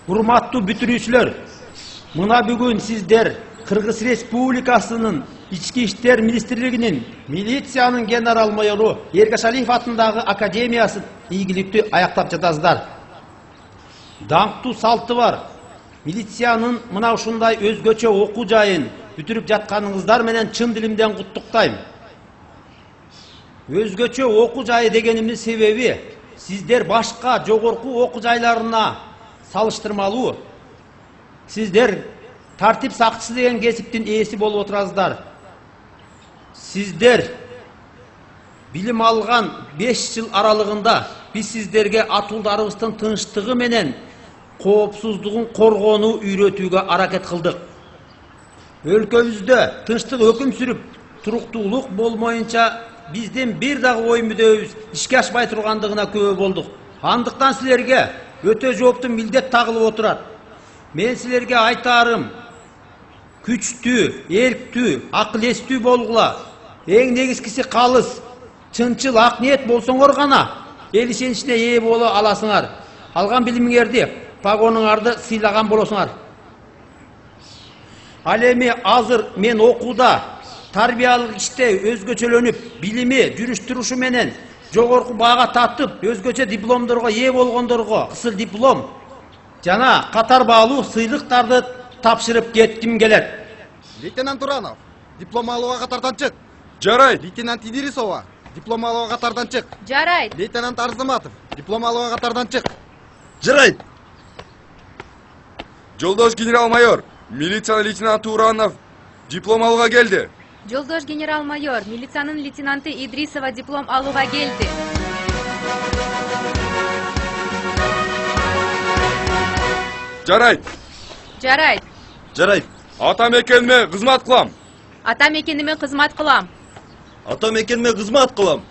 Урматтуу бүтүрүүчүлөр, мына бүгүн сиздер Кыргыз Республикасынын Ички иштер министрлигинин милициянын генерал-майору Эргашалиев атындагы академиясын ийгиликтүү аяктап жатасыздар. Даңктуу салты бар. Милициянын мына ушундай өзгөчө окуу жайын бүтүрүп жатканыңыздар менен чын дилимден куттуктайм. Өзгөчө окуу жайы дегенимдин себеби сиздер башка жогорку окуу жайларына салыштырмалуу сиздер тартип сакчысы деген кесиптин ээси болуп отурасыздар. Сиздер билим алган 5 жыл аралыгында биз сиздерге атуулдарыбыздын тынчтыгы менен коопсуздугун коргоону үйрөтүүгө аракет кылдык. Өлкөбүздө тынчтык өкүм сүрүп, туруктуулук болмоюнча биздин бир дагы ой мүдөбүз ишке ашпай тургандыгына күбө болдук. Андыктан силерге өтө жооптуу милдет тагылып отурат. Мен силерге айтарым, күчтүү, эрктүү, акыл эстүү болгула. Эң негизгиси калыс, чынчыл, ак ниет болсоңор гана эл ишеничине ээ боло аласыңар. Алган билимиңерди, погонуңарды сыйлаган болосуңар. Ал эми азыр мен окууда, тарбиялык иште өзгөчөлөнүп, билими, жүрүш-турушу менен жогорку баага татып, өзгөчө дипломдорго ээ болгондорго кысыл диплом жана катар баалуу сыйлыктарды тапшырып кетким келет. Лейтенант Туранов, диплом алууга катардан чык. Жарайт. Лейтенант Идирисова, диплом алууга катардан чык. Жарайт. Лейтенант Арзыматов, диплом алууга катардан чык. Жарайт. Жолдош генерал-майор, милициянын лейтенанты Уранов диплом алууга келди. Жолдош генерал-майор, милициянын лейтенанты Идрисова диплом алууга келди. Жарайт. Жарайт. Жарайт. Ата мекениме кызмат кылам. Ата мекениме кызмат кылам. Ата мекениме кызмат кылам.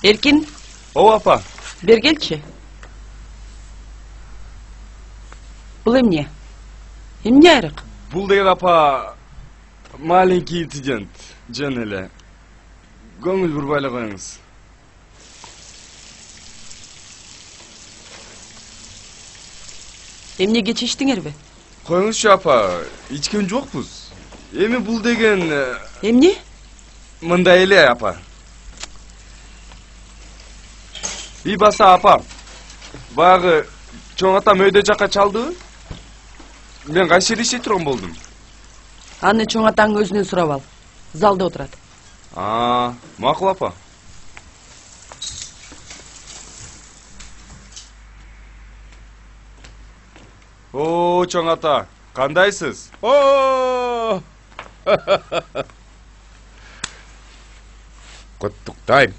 Эркин, О, апа. бер келчи. Бул эмне? Эмне айрык? Бул деген апа маленький инцидент. Жөн эле. Көңүл бурбай эле коюңуз. Эмнеге чечтиңерби? Коюңузчу апа, ичкен жокпуз. Эми бул деген Эмне? мындай эле апа. И баса апа. Багы чоң атам өйдө жакка чалдыбы? Мен кайсы жерде иштей турган болдум. Аны чоң атаң өзүнөн сурап ал. Залда отурат. Макул апа. О, чоң ата, кандайсыз? О! Куттуктайм.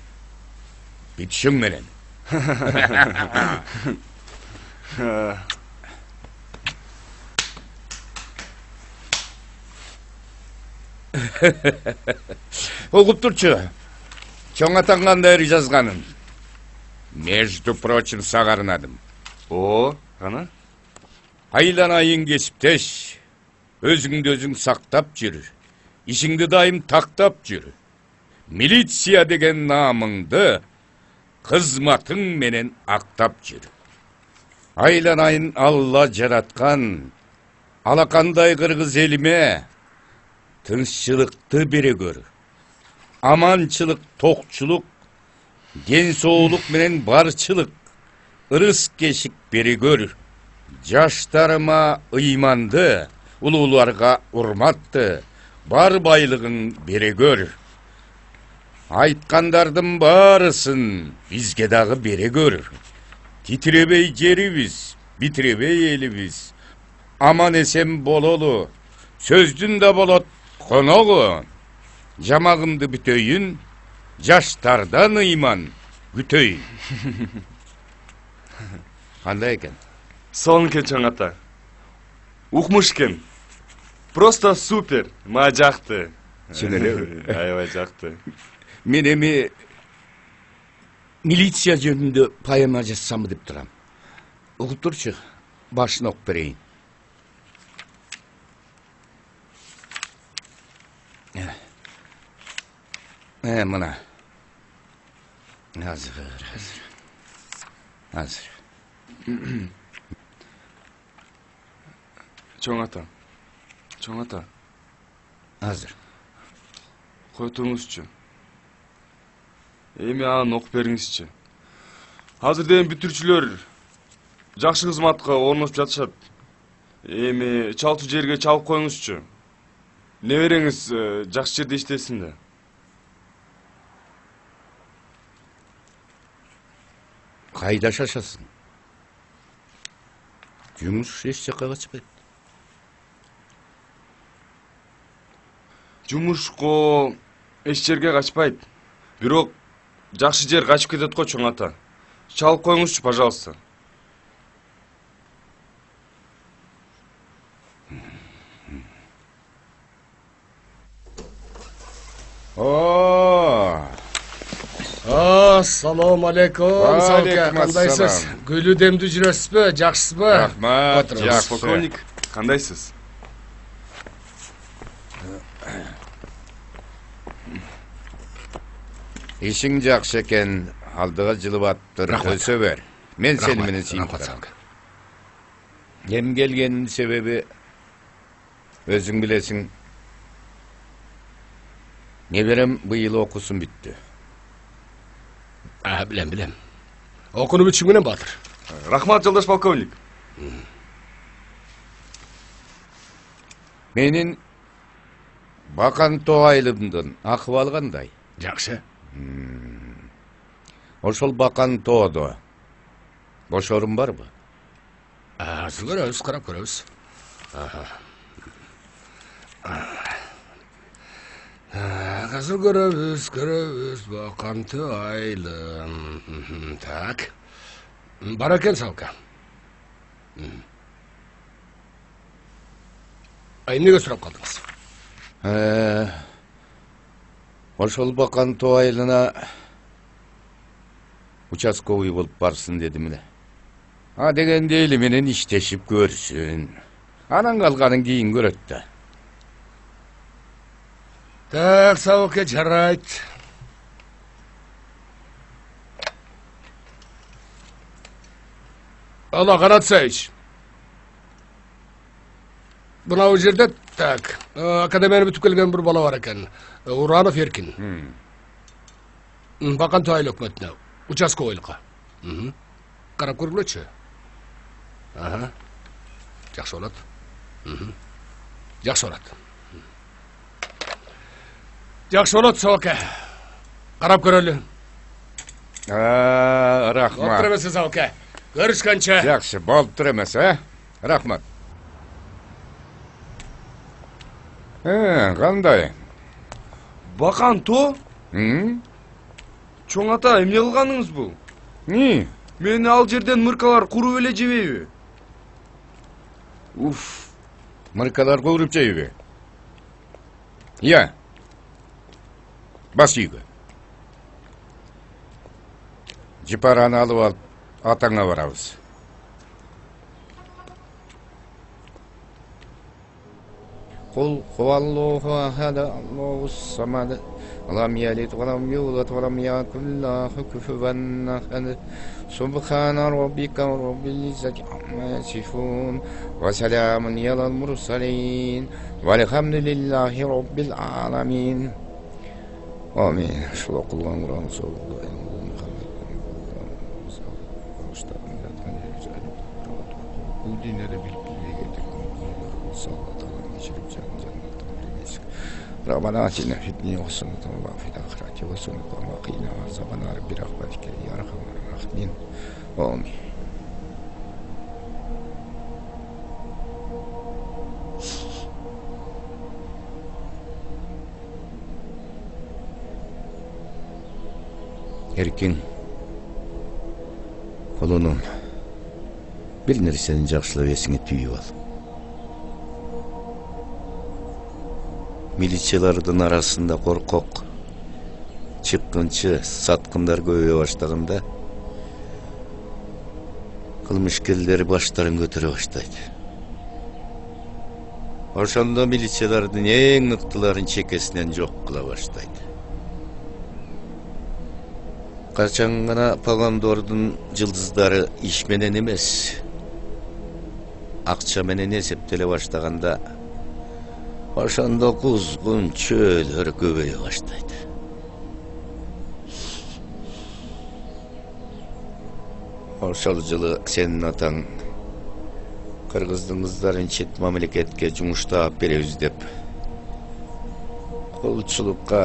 Бүтүшүң менен. Угуп турчу. Чоң атаң кандай жазганын. Между прочим, сагарынадым. О, кана? Айланайын кесиптеш. Өзүңдү өзүң сактап жүр. Ишиңди дайым тактап жүр. Милиция деген наамыңды кызматың менен актап жүр. Айланайын Алла жараткан. Алакандай кыргыз элиме тынччылыкты бере көр. Аманчылык, токчулук, ден соолук менен барчылык, ырыс кешик бере көр. Жаштарыма ыйманды, улууларга урматты, бар байлыгың бере көр. Айткандардын баарысын бизге дагы бере көр. Титиребей жерибиз, битиребей элибиз. Аман эсен бололу, сөздүн да болот коногу. Жамагымды бүтөйүн, жаштардан ыйман күтөйүн. Кандай экен? Сонун экен чоң ата. Укмуш экен. Просто супер. Мага жакты. Чын элеби? Аябай жакты. Мен эми милиция жөнүндө поэма жазсамбы деп турам. Угуп турчу, башын окуп берейин. Мына. Азыр. Чоң ата. Азыр. Кой туруңузчу. Эми аны окуп бериңизчи. Азыр дем бүтүрчүлөр жакшы кызматка орношуп жатышат. Эми чалчу жерге чалып коюңузчу. Небереңиз жакшы жерде иштесин да. Кайда шашасың? Жумуш эч жакка качпайт. Жумушко эч жерге качпайт. Бирок жакшы жер качып кетет го чоң ата. Чалып коюңузчу, пожалуйста. Ассаламу алейкум. Сауке, кандайсыз? Гүлү демдүү жүрөсүзбү? Жакшысызбы? Рахмат, жакшы. Полковник, кандайсыз? Ишиң жакшы экен, алдыга жылып аттыр, өсө бер. Мен сени менен сыйынтырам. Кем келгенин себеби өзүң билесиң. Неберем быйыл окуусун бүттү. Билем. Окуну бүтүшүң менен Батыр. Рахмат, жолдош полковник. Менин Бакан Тоайлымдын акыбалы кандай? Жакшы. Ошол Бакан Тоодо бош орун барбы? Азыр көрөбүз, карап көрөбүз. Азыр көрөбүз, Бакан Тоайлым. Так. Бар экен Саука. Эмнеге сурап калдыңыз? Ошол Бакан Тоайлына участковый болуп барсын дедим эле. А дегенде эли менен иштешип көрсүн. Анан калганын кийин көрөт да. Так, Саука, жарайт. Ала, Канатсевич. Мынау жерде, так, академияны бүтүп келген бір бала бар екен. Уранов Еркин. Бакан Тоайлы өкмөтүнө, участковыйлыкка. Карап көргүлөчү. Жакшы болот. Жакшы болот. Жакшы болот, Сауке. Карап көрөлү. Рахмат. Болуптур эмес, Сауке. Көрүшкөнчө. Жакшы, болуптур эмес, Рахмат. Кандай? Бакан То? Чоң ата, эмне кылганыңыз бул? Мени ал жерден мыркалар куруп эле жебейби? Мыркалар куруп жейби? Я. Бас үйгө. Жипараны алып алып, атаңа барабыз. Кул хуаллаху ахад, Аллаху самад, лам ялид ва лам юлад ва лам якун лаху куфуван ахад. Субхана раббика раббил иzzati amma yasifun ва саламун алал мурсалин вальхамдулиллахи раббил аламин. Амин. Шул окулган Кур'ан Bu dünyada bilip bilmeye geldik. Sallallahu aleyhi ve sellem cennetten bilinmeyiz. Rabbana atina fid dunya hasenatan ve fil ahireti hasenatan ve qina azabannar bi rahmetike ya erhamer rahimin. Amin. Erkin kolunun bir нәрсенин жакшылап эсиңе түйүп ал. Милициялардын арасында коркок, чыккынчы, саткындар көбөйө баштаганда кылмышкерлер баштарын көтөрө баштайт. Ошондо милициялардын эң ыктыларын чекесинен жок кыла баштайт. Качан гана погондордун жылдыздары иш менен эмес, акча менен эсептеле баштаганда ошондо кузгун чөөлөр көбөйө баштайт. Ошол жылы сенин атаң кыргыздын кыздарын чет мамлекетке жумуштап беребиз деп колчулукка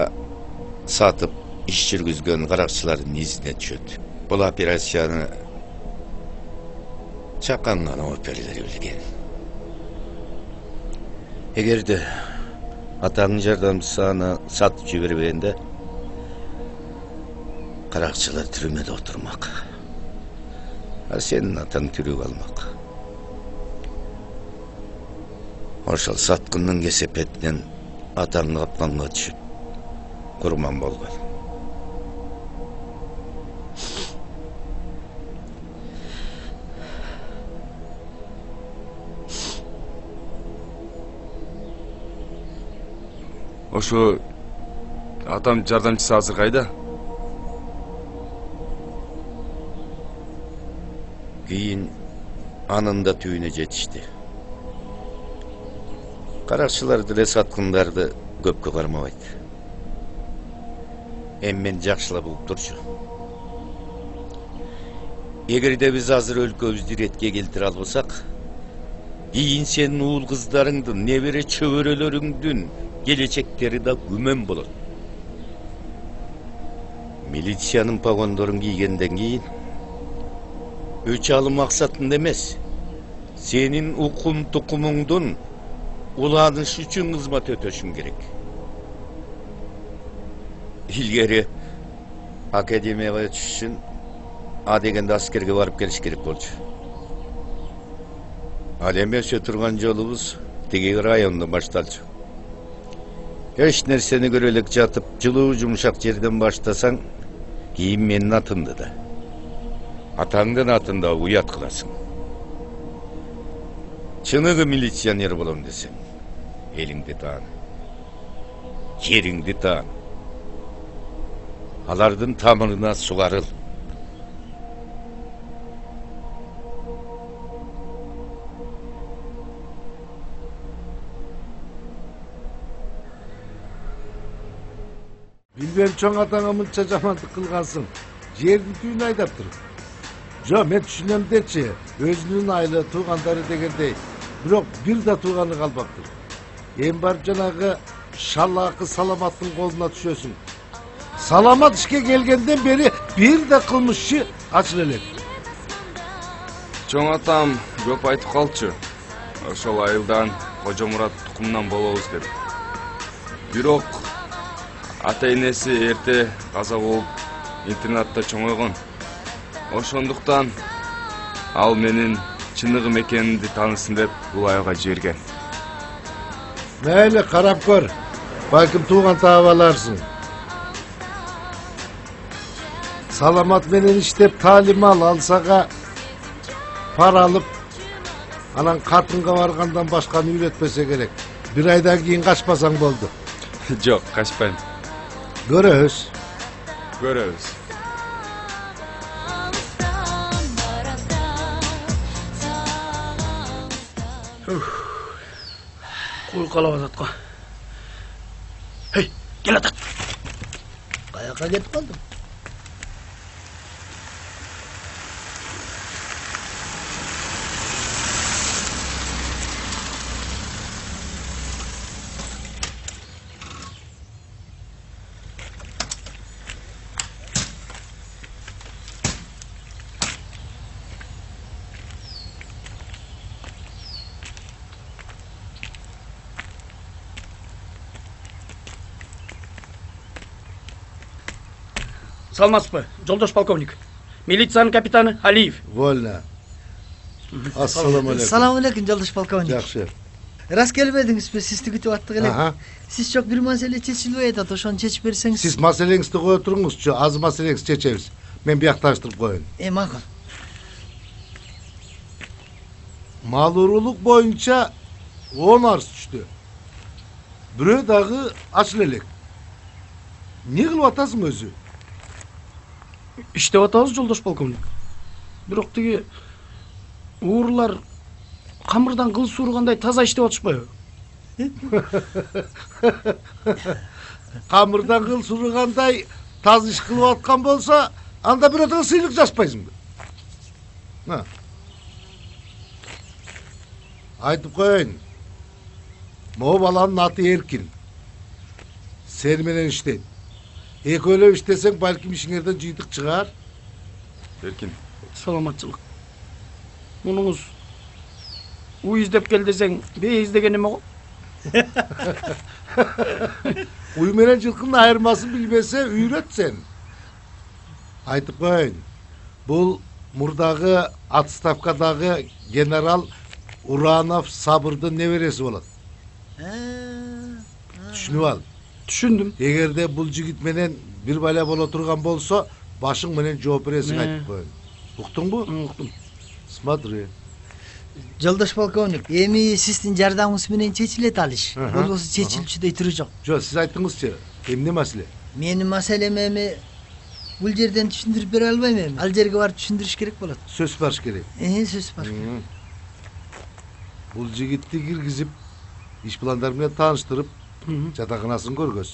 сатып иш жүргүзгөн каракчылардын изине түшөт. Бул операцияны чакан гана оперлер билген. Эгерде атаңдын жардамчысы аны сатып жибербегенде каракчылар түрмөдө отурмак. А сенин атаң тирүү калмак. Ошол саткындын кесепетинен атаң капканга түшүп курман болгон. Ошо атам жардамчысы азыр кайда? Кийин анын да түйүнө жетишти. Каракчылар деле саткындарды көпкө кармабайт. Эми мен жакшылап угуп турчу. Эгерде биз азыр өлкөбүздү иретке келтире албасак, кийин сенин уул кыздарыңдын, небере чөбөрөлөрүңдүн келечектери да күмөн болот. Милициянын погондорун кийгенден кийин өч алым максатында эмес, сенин укум тукумуңдун уланыш үчүн кызмат өтөшүң керек. Илгери академияга өтүш үчүн А дегенде аскерге барып келиш керек болчу. Ал эми өсө турган жолубуз тиги райондон башталчу. Эч нерсени көрө элек жатып, жылуу жумшак жерден баштасаң, кийин менин атымды да, атаңдын атын да уят кыласың. Чыныгы милиционер болом десең, элиңди таан, жериңди таан, алардын тамырына сугарыл. Билбем чоң атаңа мынча жамандык кылгансың. Жердин түйүн айдап туруп. Жо, мен түшүнөм дечи, өзүнүн айылы, туугандары дегендей. Бирок бир да тууганы калбаптыр. Эми барып жанагы шалаакы Саламаттын колуна түшөсүң. Саламат ишке келгенден бери бир да кылмышчы ачыла элек. Чоң атам көп айтып калчу. Ошол айылдан Кожомурат тукумунан болобуз деп. Бирок ата-энеси эрте каза болуп интернатта чоңойгон. Ошондуктан ал менин чыныгым экенимди таанысын деп бул айылга жиберген. Мейли, карап көр. Балким тууган таап аларсың. Саламат менен иштеп таалим алсага пара алып, анан катынга баргандан башканы үйрөтпөсө керек. Бир айдан кийин качпасаң болду. Жок, качпайм. Көрөбүз. Көрөбүз. Куйкалап атат го. Hey, кел атат. Каяка кетип калдың? Саламатсызбы, жолдош полковник. Милициянын капитаны Алиев. Вольно. Ассаламу алейкум. Салам алейкум, жолдош полковник. Жакшы. Рас келбедиңизби? Сизди күтүп аттык элек. Ага. Сиз жок бир маселе чечилбей атат, ошону чечип берсеңиз. Сиз маселеңизди кое туруңузчу, аз маселеңизди чечебиз. Мен биякта аштырып коеюн. Макул. Мал уруулук боюнча 10 арыз түштү. Бирөө дагы ачыл элек. Не кылып атасың өзү? Иштеп атабыз, жолдош полковник. Бирок тиги уурлар камырдан кыл суургандай таза иштеп атышпайбы? Камырдан кыл сургандай таз иш кылып аткан болсо, анда бирөөдөн сыйлык жазбайсыңбы? Айтып коеюн. Могу баланын аты Эркин. Сени менен иштейт. Экөөлөп иштесең, балким ишиңерден жыйдык чыгар. Эркин. Саламатчылык. Мунуңуз уй издеп кел десең, бей издеген эме го? Уй менен жылкынын айырмасын билбесе, үйрөт сен. Айтып коеюн. Бул мурдагы отставкадагы генерал Уранов Сабырдын небереси болот. Түшүнүп ал. Түшүндүм. Эгерде бул жигит менен бир бале боло турган болсо, башың менен жооп бересиң, айтып коеюн. Уктуңбу? Уктум. Смотри. Жолдош полковник, эми сиздин жардамыңыз менен чечилет ал иш. Болбосо чечилчүдөй түрү жок. Жок, сиз айттыңызчы. Эмне маселе? Менин маселем эми бул жерден түшүндүрүп бере албайм эми. Ал жерге барып түшүндүрүш керек болот. Сөз барыш керек. Сөз бар. Бул жигитти киргизип, иш пландар менен тааныштырып, жатаканасын көргөз.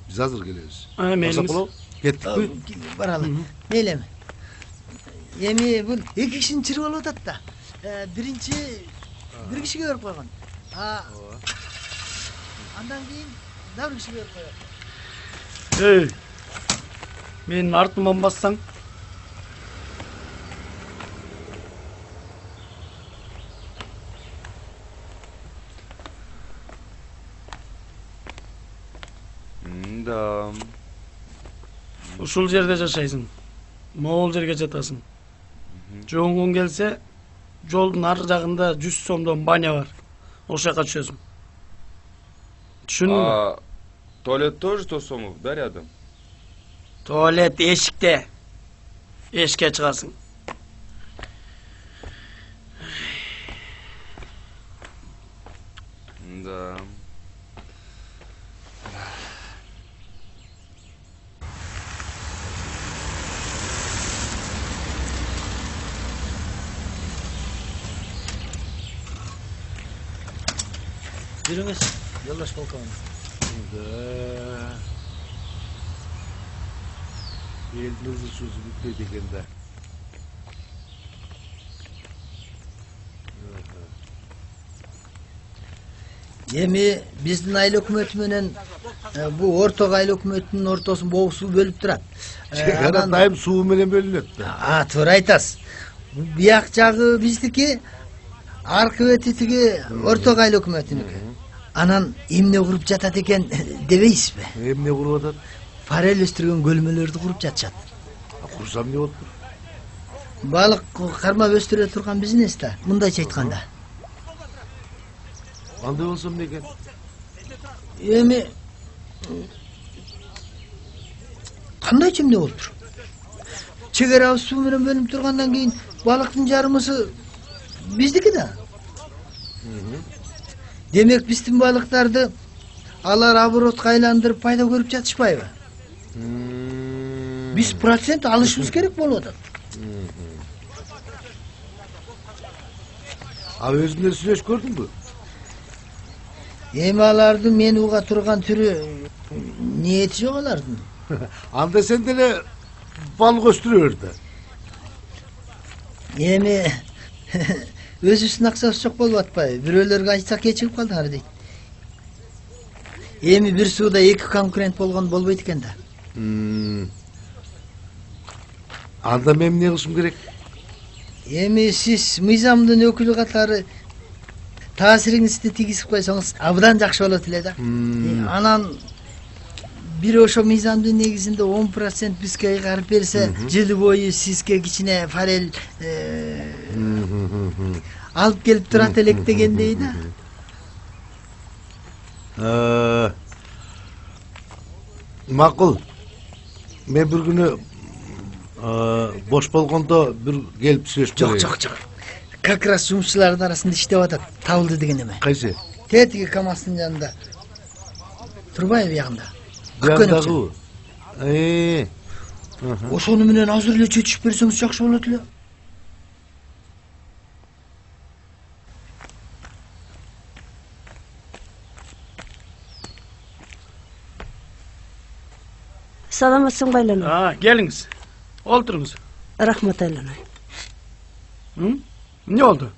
Биз азыр келебиз. Мейлиңиз. Кеттикпи? Баралы. Мейлем. Эми бул эки кишинин чыры болуп атат да. Биринчи бир кишиге берип койгон. Андан кийин дагы бир кишиге берип койгон. Менин артыман бассаң. Ушул жерде жашайсың. Могул жерге жатасың. Жоңгуң келсе, жолдун ар жагында 100 сомдон баня бар. Ошол жака түшөсүң. Түшүндүңбү? Туалет тоже 100 сомов, да, рядом? Туалет эшикте. Эшикке чыгасың. Да. Жүрүңүз, жолдош полковник. Элдин ызычуусу бүтпөйт экен да. Эми биздин айыл өкмөтү менен бул орток айыл өкмөтүнүн ортосун богу суу бөлүп турат. Чегара дайым суу менен бөлүнөт да. Туура айтасыз. Бияк жагы биздики, аркы бети тиги орток айыл өкмөтүнүкү. Анан эмне куруп жатат экен дебейсизби? Эмне куруп атат? Форель өстүргөн көлмөлөрдү куруп жатышат. Курсам эмне болуптур? Балык кармап өстүрө турган бизнес да, мындайча айтканда. Андай болсо эмне экен? Эми кандайча эмне болуптур? Чегерабыз суу менен бөлүнүп тургандан кийин балыктын жарымысы биздики да. Демек биздин балыктарды алар оборотко айландырып пайда көрүп жатышпайбы? Биз процент алышыбыз керек болуп атат. Өзүнө сүйлөш көрдүңбү? Эми алардын мени уга турган түрү ниети жок алардын. Анда сен деле балык өстүрө бер да. Эми өзүбүздүн акчабыз жок болуп атпайбы? Бирөөлөргө айтсак кечигип калдыңар дейт. Эми бир сууда эки конкурент болгон болбойт экен да. Анда мен эмне кылышым керек? Эми сиз мыйзамдын өкүлү катары таасириңизди тийгизип койсоңуз абдан жакшы болот эле да. Анан бир ошо мыйзамдын негизинде 10% бизге кайгарып берсе, жыл бою сизге кичине форель алып келип турат элек дегендей да. Макул. Мен бир күнү бош болгондо бир келип сүйлөшүп Жок, жок, жок. Как раз жумушчулардын арасында иштеп атат. Табылды деген эме. Кайсы? Тетиги КамАЗдын жанында. Турбай биягында. Жандагы. Ошону менен азыр эле чечип берсеңиз жакшы болот эле. Саламатсың байланай. Келиңиз. Олтуруңуз. Рахмат айланай. Не oldu?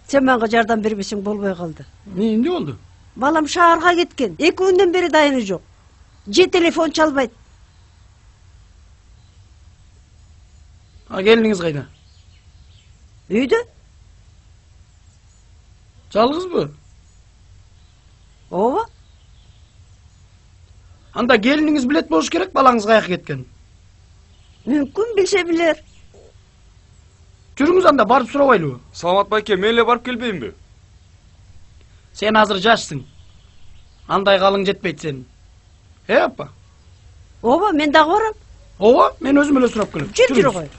Sen manga жардам бербесең болбой калды. Ne oldu? Балам шаарга кеткен. 2 күндөн бери дайыны жок. Же телефон чалбайт. Келиңиz кайда? Үйдө? Жалгызбы? Ооба. Анда келиниңиз билет болуш керек, балаңыз каяка кеткен. Мүмкүн билсе билер. Жүрүңүз анда барып сурабайлыбы? Саламат байке, мен эле барып келбейинби? Сен азыр жашсың. Андай калың жетпейт сен. Апа? Ооба, мен дагы барам. Ооба, мен өзүм эле сурап келем. Жүрү кой.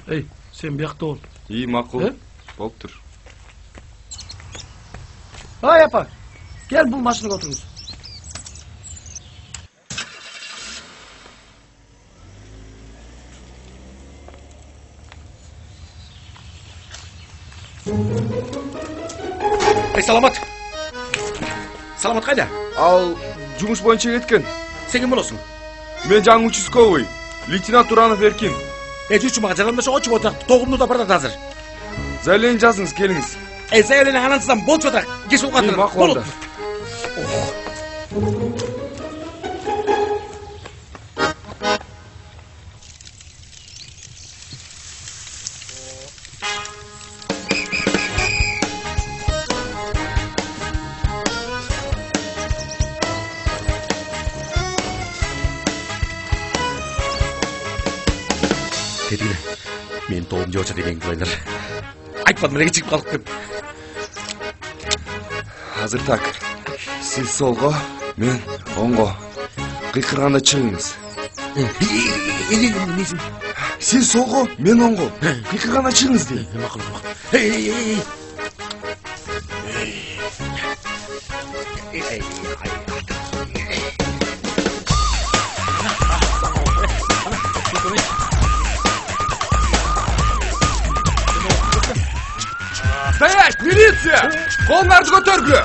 Эй, сен биякта бол. Макул. Болуптур. Ай апа, кел бул машинага отуруңуз. Саламат. Саламат кайда? Ал жумуш боюнча кеткен. Сен ким болосуң? Мен жаңы участковый, лейтенант Туранов Эркин. Жүүчү мага жардамдаша очуп отурак. Тогумду да барат азыр. Заявление жазыңыз, келиңиз. Заявление анансыздан болчу отурак. Кеш улгатыр. Макул. Тетине. Мен тоғым жооча деген кылайлар. Айтпадым эле чыгып калдык деп. Азыр так. Сиз солго, мен оңго. Кыйкырганда чыгыңыз. Сиз солго, мен оңго. Кыйкырганда чыгыңыз дейм. Макул. Стоять, милиция! Колуңарды көтөргүлө.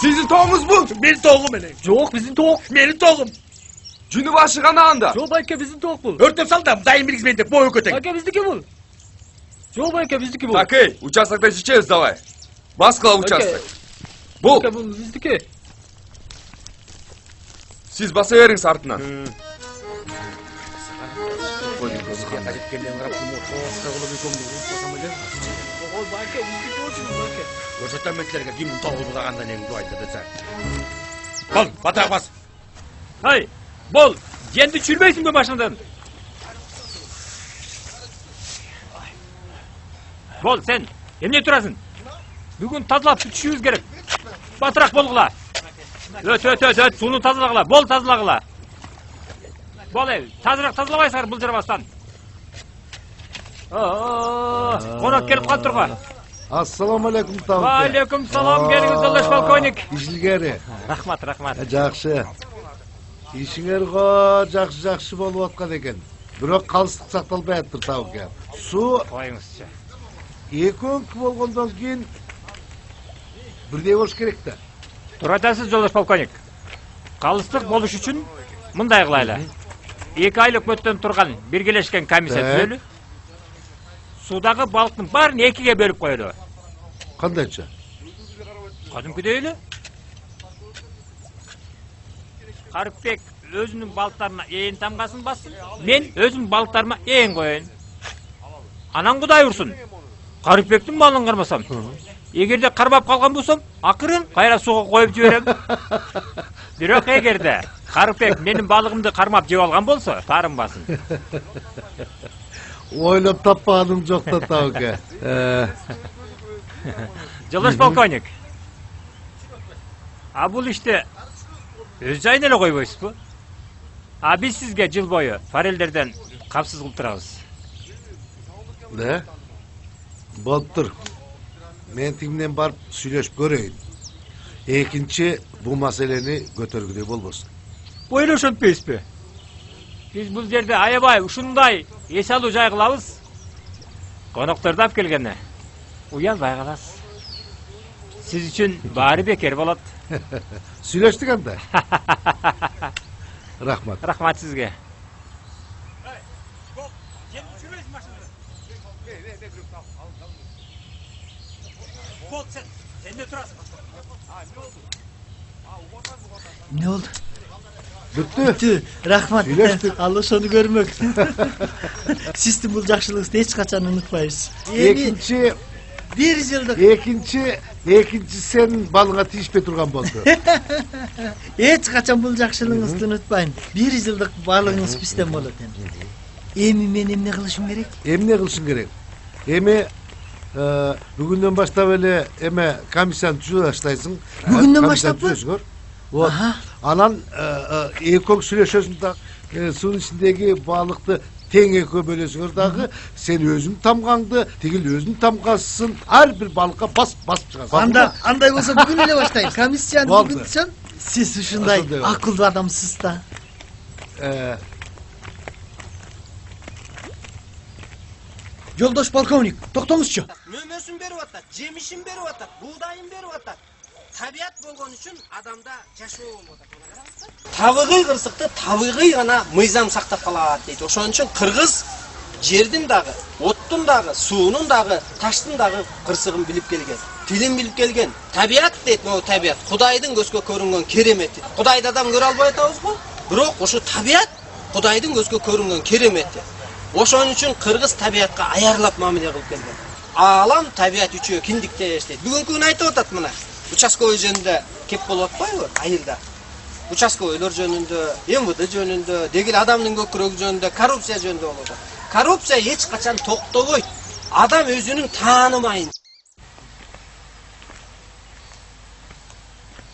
Сиздин тоғуңуз бул? Менин тоғум эле. Жок, биздин тоок. Менин тоғум. Жүнү башы гана анда. Жок байке, биздин тоок бул. Өртөп сал да дайым билгизбейин деп бой көтөң. Байке, биздики бул. Жок байке, биздики бул. Так, эй, участокта ичебиз давай. Баскыла участок. Бул. Байке, бул биздики. Сиз баса бериңиз артынан. Көрсөтөмөтлөргө кимдин тоогун улаганда неңди айтты десе. Бол, батак бас. Hay, bol, kendi çürmeysin bu başından. Bol sen, emne durasın? Bugün tazalap tutuşuyoruz gerek. Batırak bolgula. Öt, sunu tazalagıla, bol tazalagıla. Bol ev, tazalamaysan bu jarabastan. Konak gelip kalып turga. Assalamu alaikum tavuk. Aleyküm salam, geliniz yoldaş polkovnik. İşilgeri. Rahmat. Жақсы. Ишиңерго жакшы болуп аткан экен. Бирок калыстык сакталбай атыр тауке. Суу коюңузчу. 2 күн болгондон кийин бирдей болуш керек да. Туура айтасыз, жолдош полковник. Калыстык болуш үчүн мындай кылайлы. 2 ай өкмөттөн турган биргелешкен комиссия түзөлү. Судагы балыктын баарын 2ге бөлүп коелу. Кандайча? Кадимкидей эле. Карыпбек өзүнүн балыктарына ээн тамгасын бассын, мен өзүм балыктарыма ээн коеюн. Анан Кудай урсун. Карыпбектин балын кармасам. Эгерде кармап калган болсом, Акырын кайра суга коюп жиберем. Бирок эгерде Карыпбек менин балыгымды кармап жеп алган болсо, таарынбасын. Ойлоп таппаганым жок да Табыке. Жолдош полковник. А бул иште өз жайына эле койбойсузбу? А биз сизге жыл бою форелдерден капсыз кылып турабыз. Да? Болуп тур. Мен тигинен барып сүйлөшүп көрөйүн. Экинчи бул маселени көтөргүдөй болбосун. Бойло ошентпейсизби? Биз бул жерде аябай ушундай эс алуу жай кылабыз. Конокторду алып келгенде уялбай каласыз. Сиз үчүн баары бекер болот. Сүйлөштүк анда. Рахмат. Рахмат сизге. Ne oldu? Бүттү. Рахмат. Сүйлөштүк. Ал ошону көрмөк. Сиздин бул жакшылыгыңызды эч качан унутпайбыз. Экинчи бир жылдык. Экинчи сен балыңа тийишпей турган болду. Эч качан бул жакшылыгыңызды унутпайм. Бир жылдык балыгыңыз бизден болот эми. Эми мен эмне кылышым керек? Эмне кылышың керек? Эми бүгүндөн баштап эле комиссияны түзүп баштайсың. Бүгүндөн баштаппы? Вот. Анан экөө сүйлөшөсүң да суунун ичиндеги балыкты тең экөө бөлөсүңөр дагы, сен өзүң тамгаңды, тигил өзүң тамгасың, ар бир балыкка басып чыгасың. Андай болсо бүгүн эле баштайм. Комиссияны бүгүн түшөм. Сиз ушундай акылдуу адамсыз да. Жолдош полковник, токтоңузчу. Мөмөсүн берип атат, жемишин берип атат, буудайын берип атат. Табият болгон үчүн адамда жашоо болуп атат. Табигый кырсыкты табигый гана мыйзам сактап калат дейт. Ошон үчүн кыргыз жердин дагы, оттун дагы, суунун дагы, таштын дагы кырсыгын билип келген. Тилин билип келген. Табият дейт, могу табият. Кудайдын көзгө көрүнгөн керемети. Кудайды адам көрө албай атабызбы? Бирок ошо табият Кудайдын көзгө көрүнгөн керемети. Ошон үчүн кыргыз табиятка аярлап мамиле кылып келген. Алам табият үчөө киндикте эштейт. Бүгүнкү күнү айтып атат мына. Участковый жөнүндө кеп болуп атпайбы айылда? Участковыйлар жөнүндө, МВД жөнүндө, дегил адамдын көкүрөгү жөнүндө, коррупция жөнүндө болот. Коррупция эч качан токтобойт. Адам өзүнүн таанымайын.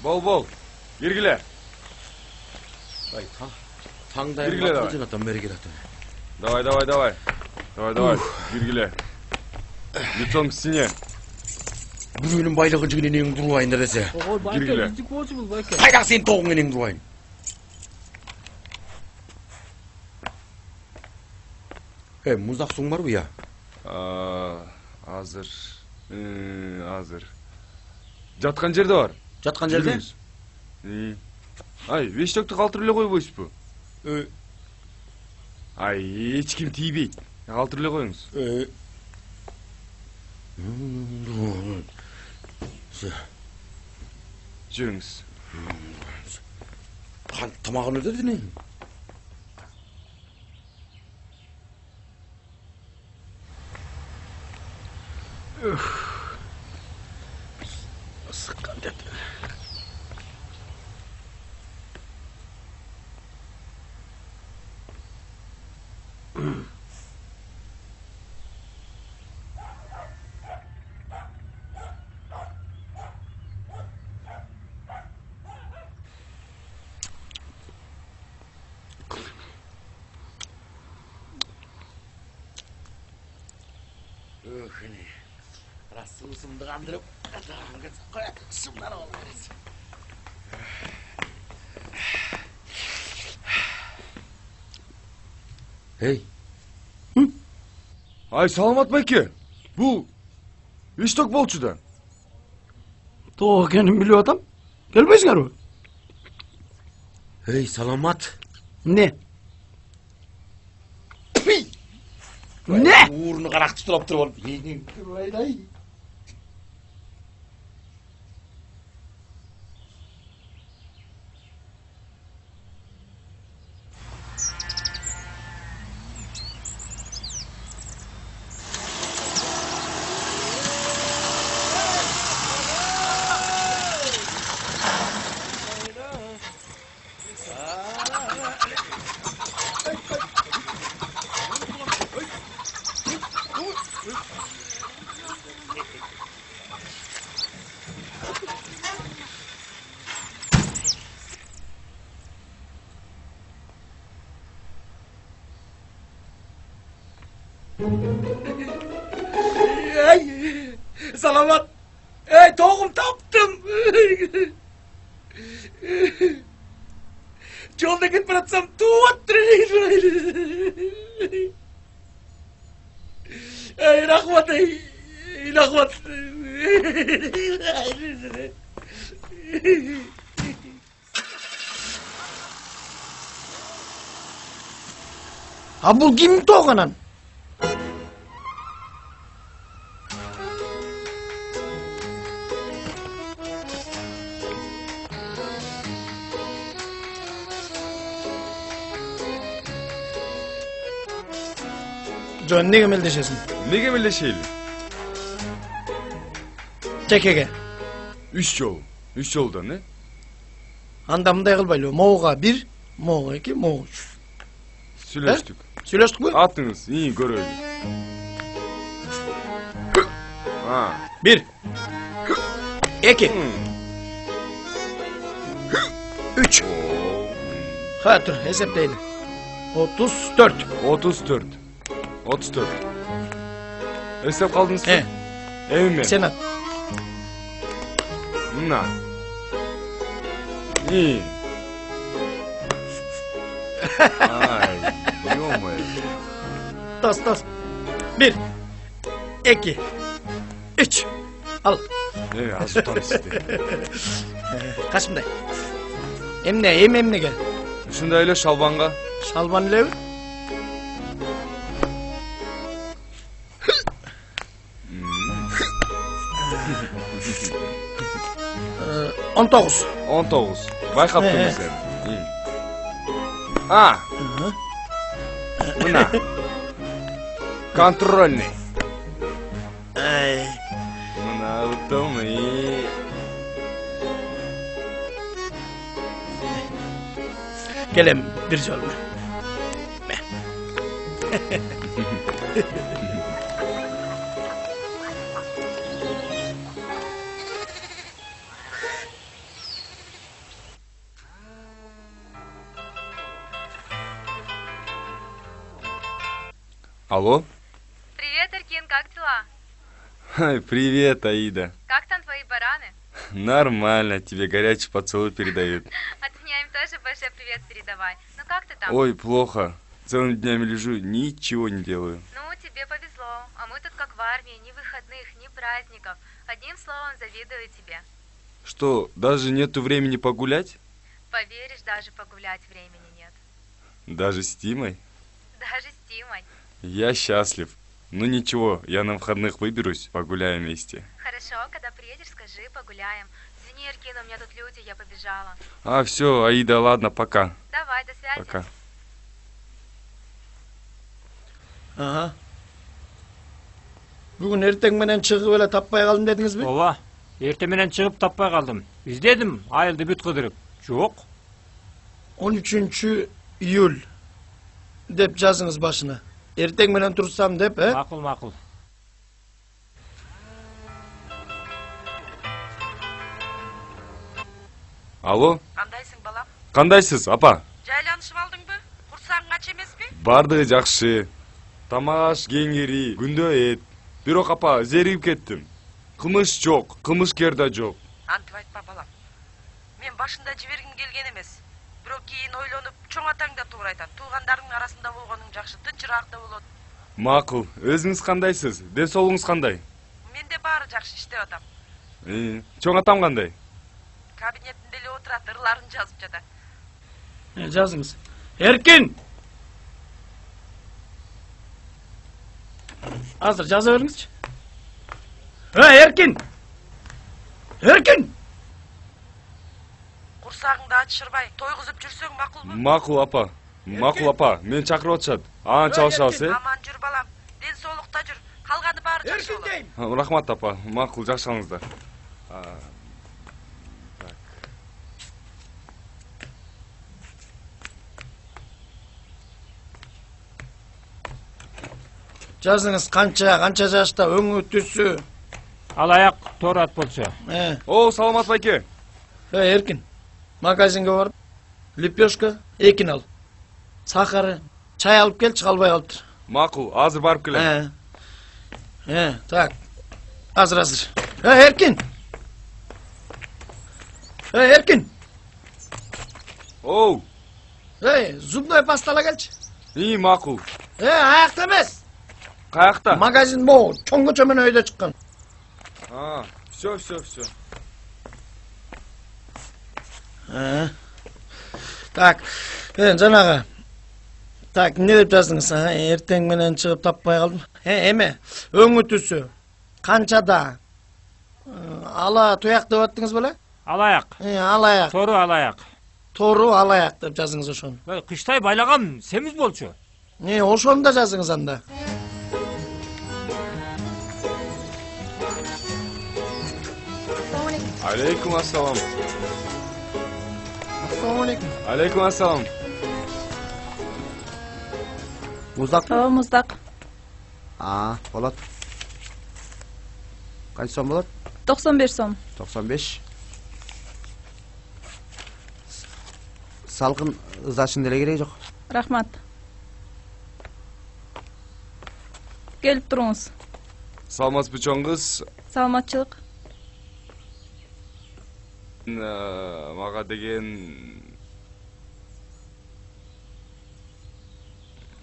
Бол, киргиле. Таңдайын батылжығаттан бері келаттын. Давай, киргиле. Лицом к стене. Бүгүнүн байлыгын жигинен эң дурбайын десе. Киргиле. Кайдак сен тоғыңын эң дурбайын. Муздак суң барбы я? Азыр. Жаткан жерде бар. Жаткан жерде? Ай, бештөктү калтырып эле койбойсузбу? Ай, эч ким тийбейт. Калтырып эле коюңуз. Жүрүңүз. Тамагын өдөрдүн. Sıkkın dedi. Rasılsın kandırıp sımlar olmaz. Hey. Ay, саламат байке. Бул Ишток болчу. Тоғы екенін біліп атам. Келбейсіңер бі? Hey, саламат. Не? Ne? Uğrunu karak tutulap duralım. Yeni. Ey, salamat. Ey, toğum taptım. Yolda gitip bıraksam tuvat Ey, rahmat ey. Rahmat. Ha bu kim toğanan? John, nege meldeşesin? Nege meldeşeyli? Çekege. 3 yol. 3 yolda ne? Anda mınday kılbaylı. Moğuğa 1, Moğuğa 2, Moğuğa 3. Süleştik. Süleştik mi? Attınız. İyi gör öyle. Ha. 1 2 3 Ha dur hesaplayalım. 34 34. 34. Hesap kaldınız mı? He. Evime. Sen at. Na. İyi. Ay, yok mu? Tas. 1 2 3 Al. Evet, az tutarız işte. Kaç mınday? Emne gel. Şunda öyle şalbanga. Şalban ile 19. 19. Baykaptın mı sen? İyi. Ha. Buna. Kontrol ne? Ay. Buna utanma iyi. Gelem bir çalma. Алло? Привет, Эркин, как дела? Привет, Аида. Как там твои бараны? Нормально, тебе горячий поцелуй передают. От меня им тоже большой привет передавай. Ну как ты там? Ой, плохо. Целыми днями лежу, ничего не делаю. Ну, тебе повезло. А мы тут как в армии, ни выходных, ни праздников. Одним словом, завидую тебе. Что, даже нету времени погулять? Поверишь, даже погулять времени нет. Даже с Тимой? Даже с Тимой. Я счастлив. Ну ничего, я на выходных выберусь, погуляем вместе. Хорошо, когда приедешь, скажи, погуляем. Извини, Эркин, у меня тут люди, я побежала. А, все, Аида, ладно, пока. Давай, до связи. Пока. Aha. Bugün erten menen çıkıp öyle tapmaya kaldım dediniz mi? Ооба, эртең менен чыгып таппай калдым. İzledim, айылды бүт кыдырып. Жок. 13 iyul dep жазыңыз başına. Erten menen tursam dep, he? Макул. Алло? Кандайсың, балам? Кандайсыз, апа? Жайланышып алдыңбы? Курсагың ач эмеспи? Бардыгы жакшы. Тамак аш кеңири, күндө эт. Бирок апа, зеригип кеттим. Кылмыш жок, кылмышкер да жок. Антип айтпа, балам. Мен башында жибергим келген эмес. Бирок кийин ойлонуп, чоң атаң да туура айтат. Туугандардын арасында болгонуң жакшы, тынчыраак да болот. Макул, өзүңүз кандайсыз? Ден соолугуңуз кандай? Менде баары жакшы, иштеп атам. Чоң атам кандай? Кабинетинде эле отурат, ырларын жазып жатат. Жазыңыз. Erkin! Azır жаза беріңізші. Erkin! Erkin! Курсагыңды ачышырбай, тойгузуп жүрсөң макулбу? Макул апа. Макул апа, мен чакырып атышат. Анан чалыша алсыз, Аман жүр, балам. Ден соолукта жүр. Калганы баары жакшы болот. Рахмат апа, макул, жакшы алыңыздар. Жазыңыз қанша жашта өңі түсі. Ал аяқ торат болчу. О, саламат байке. Эркин, магазинге барып, лепешка, экин ал. Сахары, чай алып келчи, калбай калыптыр. Макул, азыр барып келем. Так. Азыр. Эркин. Эркин. Оу. Зубной паста ала келчи. Макул. Аякта эмес. Каякта? Магазин могу, чоң көчө менен өйдө чыккан. Все. Так, жанагы. Так, эмне деп жаздыңыз? Эртең менен чыгып таппай калдым. Эме, өңү түсү. Канчада? Ала туяк деп аттыңыз беле? Алаяк. Алаяк. Тору алаяк. Тору алаяк деп жаздыңыз ошону. Кыштай байлаган сemiz болчу. Ошону да жаздыңыз анда. Алейкум ассалам. Ассаламу алейкум. Алейкум ассалам. Муздак? Муздак. Болот. Канча сом болот? 95 сом. 95. Салкын ызашын деле кереги жок. Рахмат. Келип туруңуз. Саламатсызбы чоң кыз? Саламатчылык. Мага деген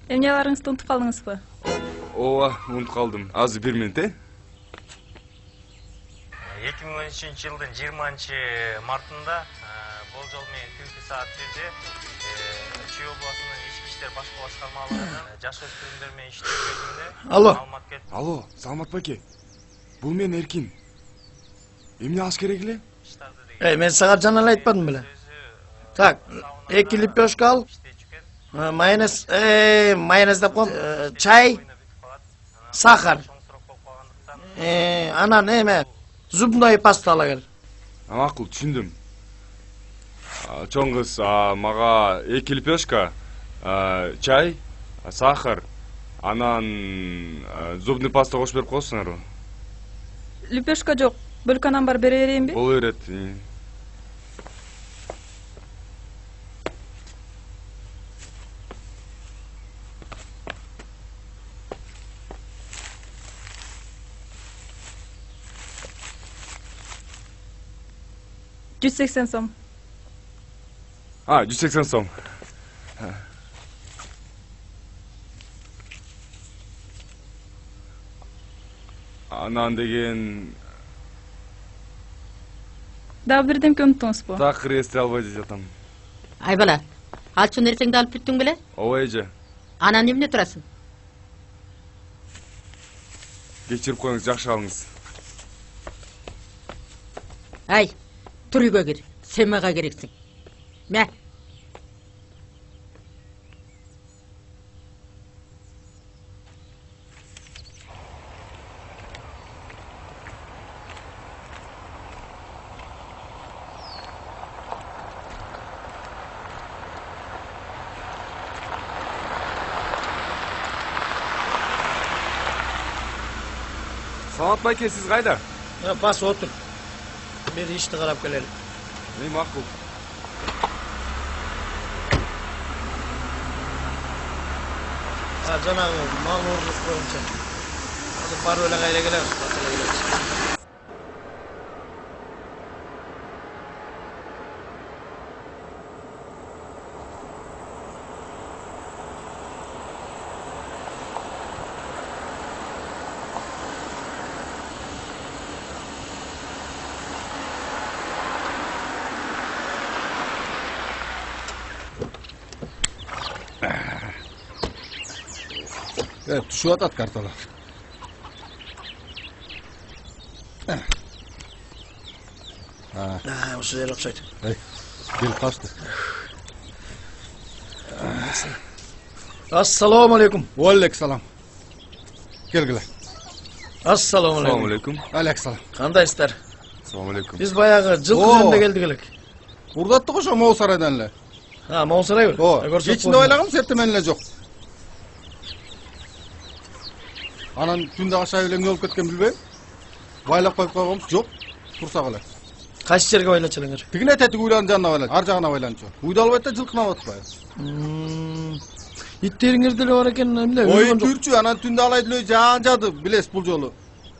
Эмне аларыңызды унутуп калдыңызбы? Ооба, унутуп калдым. Азыр 1 минут, 2013-жылдын 20-мартында болжол менен түнкү саат 1-де Чүй областынын ички иштер башкы башкармалыгынан жаш өспүрүмдөр менен иштөө бөлүмүндө маалымат кетти. Алло, Саламат байке. Бул мен Эркин. Эмне аш керек эле? Мен сага жана эле айтпадым беле. Так, 2 лепешка ал. Майонез, майонез деп коем. Чай, сахар. Анан эме зубной паста ала кел. Макул, түшүндүм. Чоң кыз, мага 2 лепешка, чай, сахар, анан зубный паста кошуп берип коесуңарбы? Лепешка жок. Бөлканан бар бере берейинби? Боло берет. $180 сом. 180 сом. Анан деген Дагы бирдемке унуттуңузбу? Такыр эстей албай жатам. Ай бала, алчуну эртеңде алып бүттүң беле? Ооба эже. Анан эмне турасың? Кечирип коюңуз, жакшы алыңыз. Ай, тур үйгө кир. Сен мага керексиң. Мә. Саламат байке, сиз кайда? Бас отур. Бери ишти карап келели. Макул. Жанагы мал уруп коюнча. Азыр барып эле кайра келебиз. Түшүп атат карталар. Ошо жер окшойт. Келип калышты. Ассаламу алейкум. Уалейкум салам. Келгиле. Ассаламу алейкум. Алейкум салам. Кандайсыздар? Assalomu alaykum. Biz баягы жылкы жөнүндө келдик элек. Урдаттык ошо Могул сарайдан эле. Могул сарайбы? Кечинде ойлагам, сертемен эле жок. Анан түндө ашай эле эмне болуп кеткен билбейм. Байлап коюп койгонбуз, жок. Турсак эле. Кайсы жерге байлачы элеңер? Тигине тетик уйланын жанына байланчу, ар жагына байланчу. Уйдалбайт да жылкынап атпайбы. Itteriңер деле бар экен, эмне? Oyun türçü, anan tünde alaydı jaan jadı, biles bul jolu.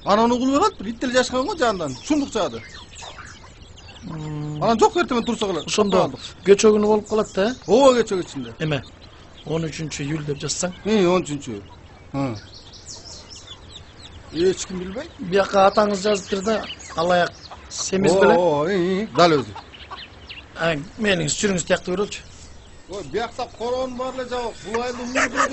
Anan ugul bagat, bir ittel jaşkan go jaandan, şunduk jadı. Anan çok ertemen tursa kılar. Ошондо көчөгүнү болуп калат да. Ооба көчөк içinde. Эме 13-июль деп жазсаң. 13-ü. Hiç kim bilbey? Бияка атаңыз жазыптыр да, алаяк семиз беле. Dal özü. Менин сүрүңүз тиякты көрөлчү. Oy, biyakta koron barla cevap. Bulaylı umudu yok.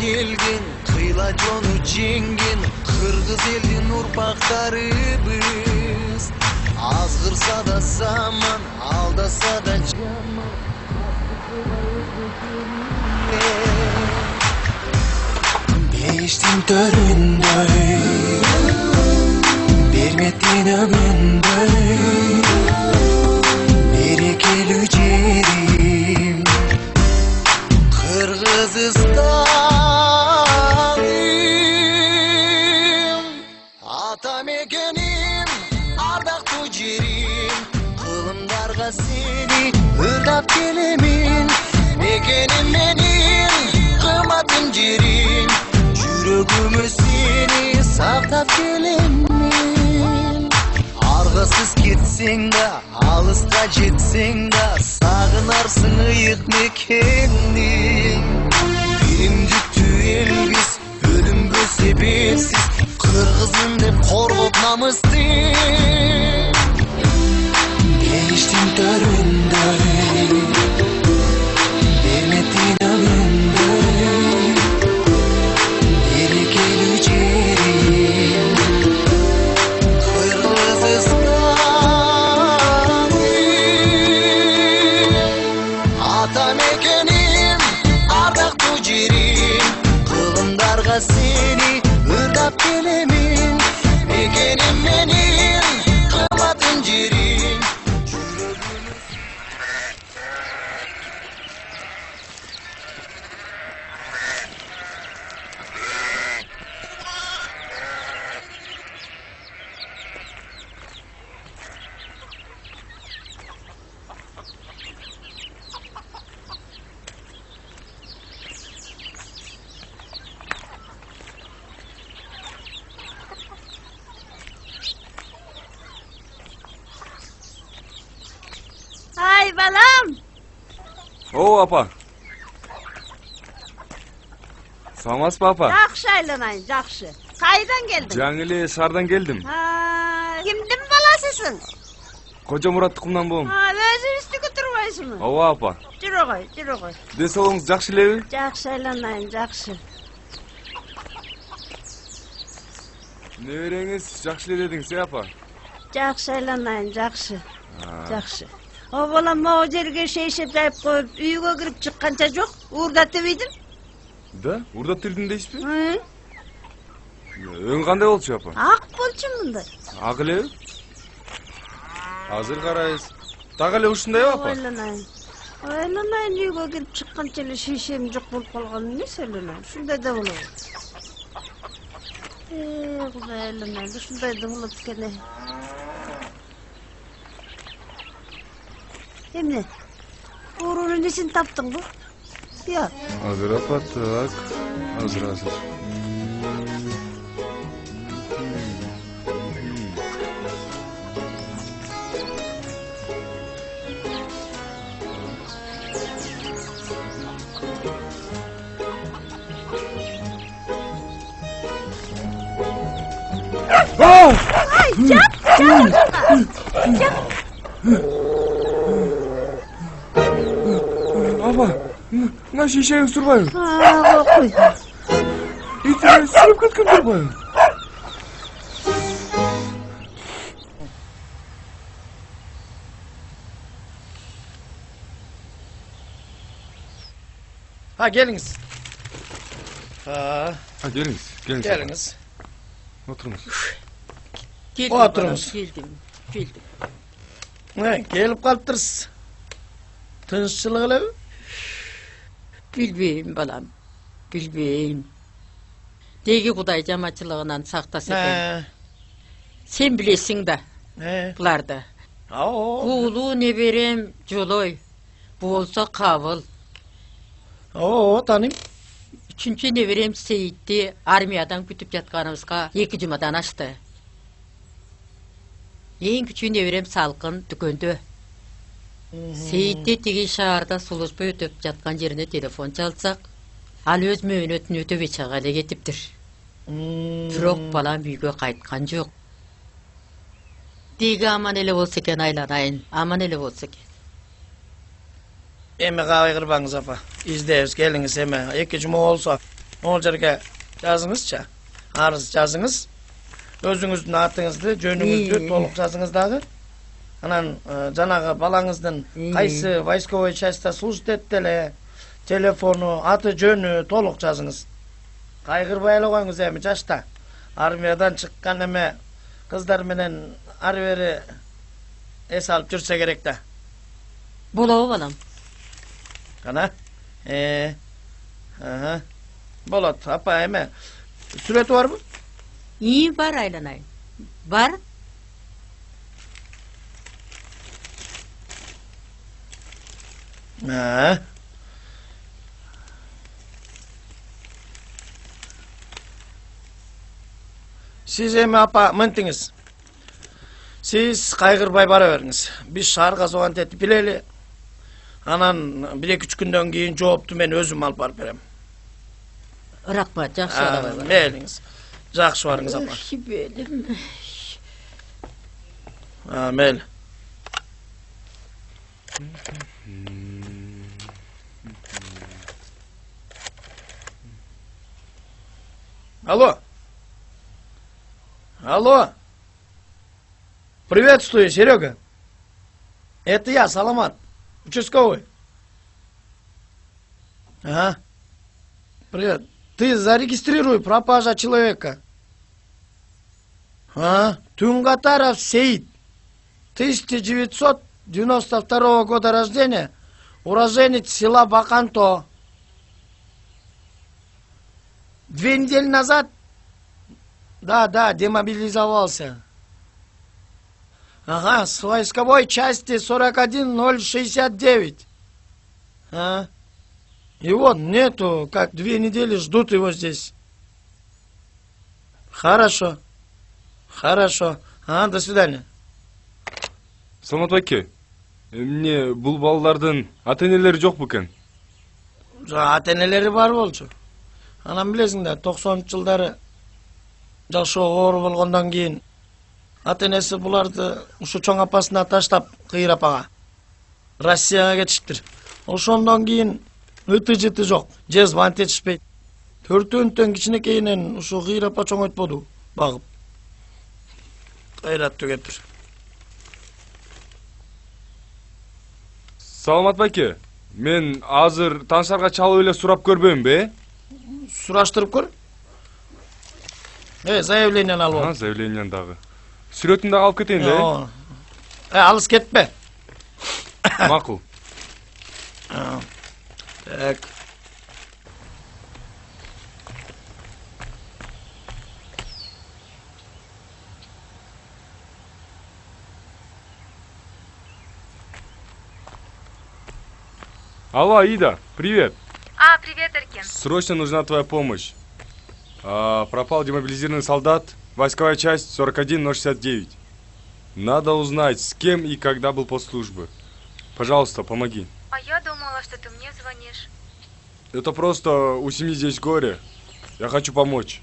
Gelgin, kıyla jonu jengin, Kırgız elin urpaktarыбыз. Azgırsa da zaman, aldasa da jaman. Beştin töründöy, bermetin ömündöy, berekeli jerim, Kırgızistan. Ata mekenim, ardaklı jerim, kılımdarga seni ırdap kelemin. Mekenim menin, kıymatın jerim, жүрөгүмө сени сактап келемин. Аргасыз кетсең да, алыска жетсең да, сагынарсың ыйык мекенни. Биримдиктүү элбиз, өлүмгө себепсиз, кыргызым деп коргоп намысты. Эштин төрүндөй, берметин өмүндөй, берекелүү жерим, Кыргызстан. Ата мекеним, ардактуу жерим, кылымдарга сени ырдап келемин. Мекеним менин, кымбатын жерим. Ay balam. Oo apa. Саламатсызбы апа? Жакшы айланайын, жакшы. Кайдан келдиң? Жаңы эле шаардан келдим. Кимдин баласысың? Кожо Мурат тукумунан болом. Өзүбүздүкү турбайсыңбы? Ооба апа. Жүрө кой. Ден соолугуңуз жакшы элеби? Жакшы айланайын, жакшы. Небереңиз жакшы эле дедиңиз, апа? Жакшы айланайын, жакшы. Жакшы. О балам, могу жерге шейшеп жайып коюп, үйгө кирип чыкканча жок, уурдатып ийдим. Да, уурдатып ирдим дейсизби? Өң кандай болчу, апа? Ак болчу мындай. Ак элеби? Азыр карайбыз. Так эле ушундайбы, апа? Айланайын, үйгө кирип чыкканча эле шейшем жок болуп калган эмес айланайын. Ушундай да болобу? Кудай айланайын, ушундай да болот экен. Эмне? Уурунун несин таптыңбы? Yok. Hazır apa, tak. Hazır. Апа, мына шешеңіз тұрбайын. Қой. Итіне сүріп кеткен тұрбайын. Geliniz. Geliniz. Geliniz. Oturunuz. Geldim Oturunuz. balam, geldim. Gelip kalıptırız. Tınışçılık ile. Bilbeyim balam, bilbeyim. Degi Kuday camaçılığından saktasın. Sen bilesin de, bularda. Kuğulu ne verem, Joloy. Bu olsa Kavıl. Tanıyım. Üçüncü ne verem Seyit'ti, armiyadan kütüp yatkanımızga 2 cumadan açtı. En küçüğü ne verem Salkın, düköndü. Seyit'te tegi şaharda suluşpa ötüp yatkan yerine telefon çalsak, al öz möөнөтүн ötüp içagale getiptir. Bирок balam büyüge kaytkan yok. Degi aman ele bolsa eken aylanayın, aman ele bolsa eken. Emi kavay kırbanız apa. İzdeyiz geliniz emi. 2 cuma olsa. O жерге жазыңызча. Arız жазыңыз. Özünüzdün atыңызды, жөнүңүздү толук жазыңыз дагы. Анан жанагы балаңыздын кайсы войсковой частьта служит этти эле, телефону, аты жөнү толук жазыңыз. Кайгырбай эле коюңуз эми жашта. Армиядан чыккан эме кыздар менен ары бери эс алып жүрсө керек да. Болобу балам? Kana? Bolot, apa eme? Süreti var mı? İyi var aylanay. Var. Siz eme apa mıntınız? Siz kaygırbay bara veriniz. Biz şarga soğan teti bileli. Anan 1-2 günden keyin жоопtu men özüm alıp barıp berem. Rahmat, жақсы арабай бар. Мейлиңиз. Жакшы барыңыз апа. Белим. Мейли. Алло. Приветствую, Серега. Это я, Саламат. Участковый. Ага. Привет. Ты зарегистрируй пропажа человека. Тунгатаров Сеид. 1992 года рождения. Уроженец села Баканто. 2 недели назад. Да, демобилизовался. Ага, с войсковой части 41069. И вот нету, как 2 недели ждут его здесь. Хорошо. До свидания. Саламат байке, эмне бул балдардын ата-энелери жок бекен? Ата-энелери бар болчу. Анан билесиң да, 90-жылдары жашоо оор болгондон кийин ата-энеси буларды ушу чоң апасына таштап кыйыр апага Россияга кетиштир. Ошондон кийин ыты-жыты жок, же звонить этишпейт. Төртөөнтөн кичинекейинен ушу кыйыр апа чоңойтподу багып. Кайраттуу кетир. Саламат байке, мен азыр таанышарга чалып эле сурап көрбөймбү, Сураштырып көр. Заявлениени алып ал. Заявлениени дагы. Сүрөтүн дагы алып кетейин да. Алыс кетпе. Макул. Так. Алло, Аида, привет. Привет, Эркен. Срочно нужна твоя помощь. Пропал демобилизированный солдат, войсковая часть 41069. Надо узнать, с кем и когда был после службы. Пожалуйста, помоги. Я думала, что ты мне звонишь. Это просто у семьи здесь горе. Я хочу помочь.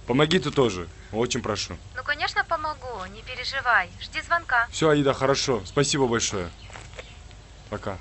Помоги ты тоже. Очень прошу. Ну, конечно, помогу. помогу, не переживай. Жди звонка. Все, Аида, хорошо. Спасибо большое. Пока.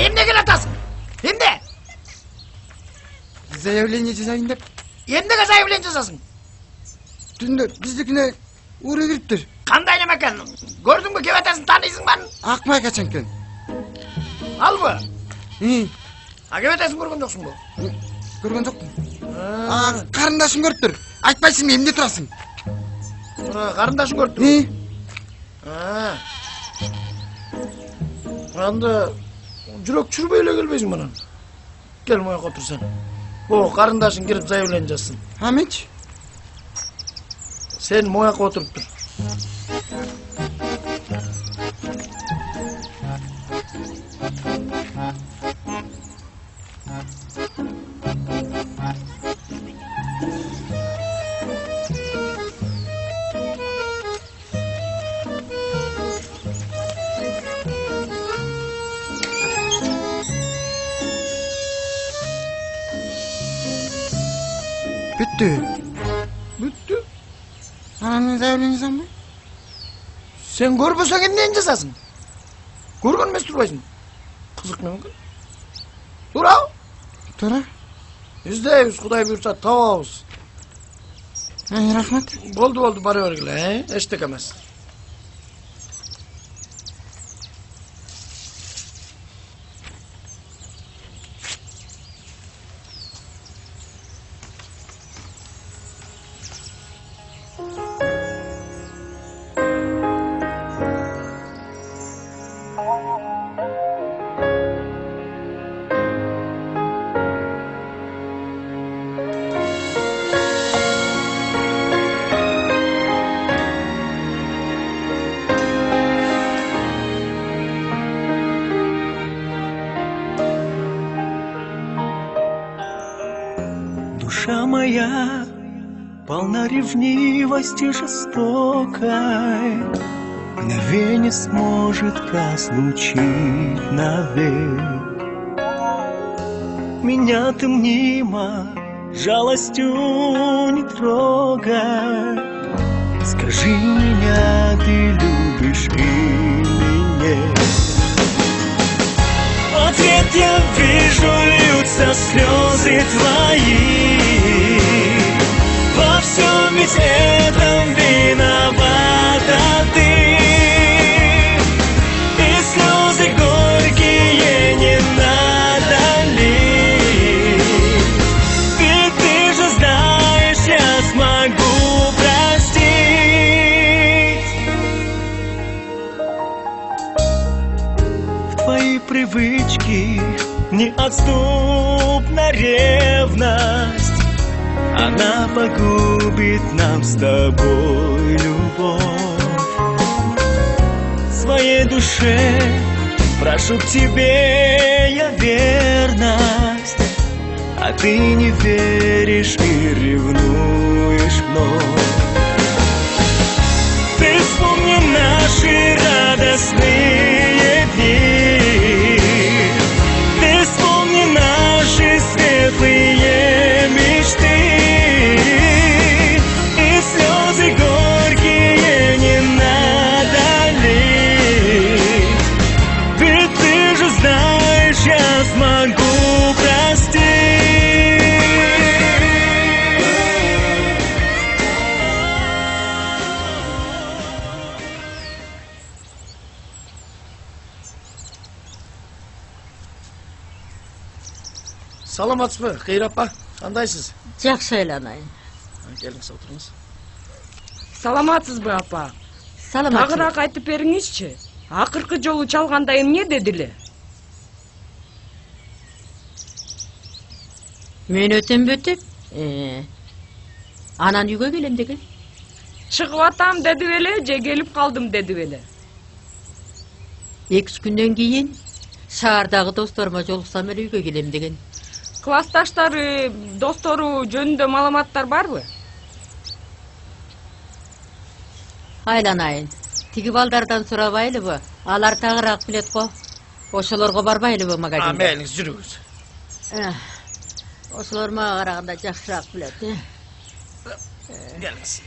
Emne gel atasın? Emne? Заявление жасайын деп. Emneге заявление жасасын? Түнде биздикине ура кириптир. Кандай неме екен? Көрдің бе кеп атасын танисың ба? Акмай качан екен. Ал бы? А кеп атасын көрген жоқсың бы? Көрген жоқпын. Карындашым көрүптүр. Айтпайсың эмне турасың? Карындашың көрүптүр. Анда жүрөк чүрбөй эле келбейсиң менен. Кел мояка отур сен. О, карындашың кирип заявление жазсын. А менчи? Sen moyaqa oturup dur. Bitti. Bitti. Ananın zaявление жазамын ба? Sen көрбөсөң эмнени жазасың? Көргөн эмес турбайсың? Кызык мүмкүн. Тура? Тура. İzdeybiz, Kuday buyursa табабыз. Рахмат. Болду, бара бергиле, эчтеке эмес. Душа моя полна ревнивости жестокой, мгновенье сможет разлучить навек. Меня ты мнимо жалостью не трогай. Скажи меня, ты любишь или нет? В ответ я вижу, льются слезы твои. Во всем ведь этом виновата ты. И слезы горькие не надо лить. Ведь ты же знаешь, я смогу простить. В твои привычки неотступна ревность. Она погубит нам с тобой любовь. Своей душе прошу к тебе я верность, а ты не веришь и ревнуешь вновь. Ты вспомни наши радостные дни. Ты вспомни наши светлые мечты. И слезы горькие не надо лить. Ведь ты же знаешь, я смогу простить. Саламатсызбы, Кайыр апа? Кандайсыз? Жакшы айланайын. Келиңиз отуруңуз. Саламатсызбы апа? Саламатсыз. Тагыраак айтып бериңизчи. Акыркы жолу чалганда эмне дедиле? Мен өтөмбөтүп, анан үйгө келем деген. Чыгып атам деди беле, же келип калдым деди беле? 2 күндөн кийин шаардагы досторума жолуксам эле үйгө келем деген. Классташтары, достору жөнүндө маалыматтар барбы? Айланайын. Тиги балдардан сурабайлыбы? Алар тагыраак билет го. Ошолорго барбайлыбы магазинге? Мейлиңиз жүрүңүз. Ошолор мага караганда жакшыраак билет. Келиңиз.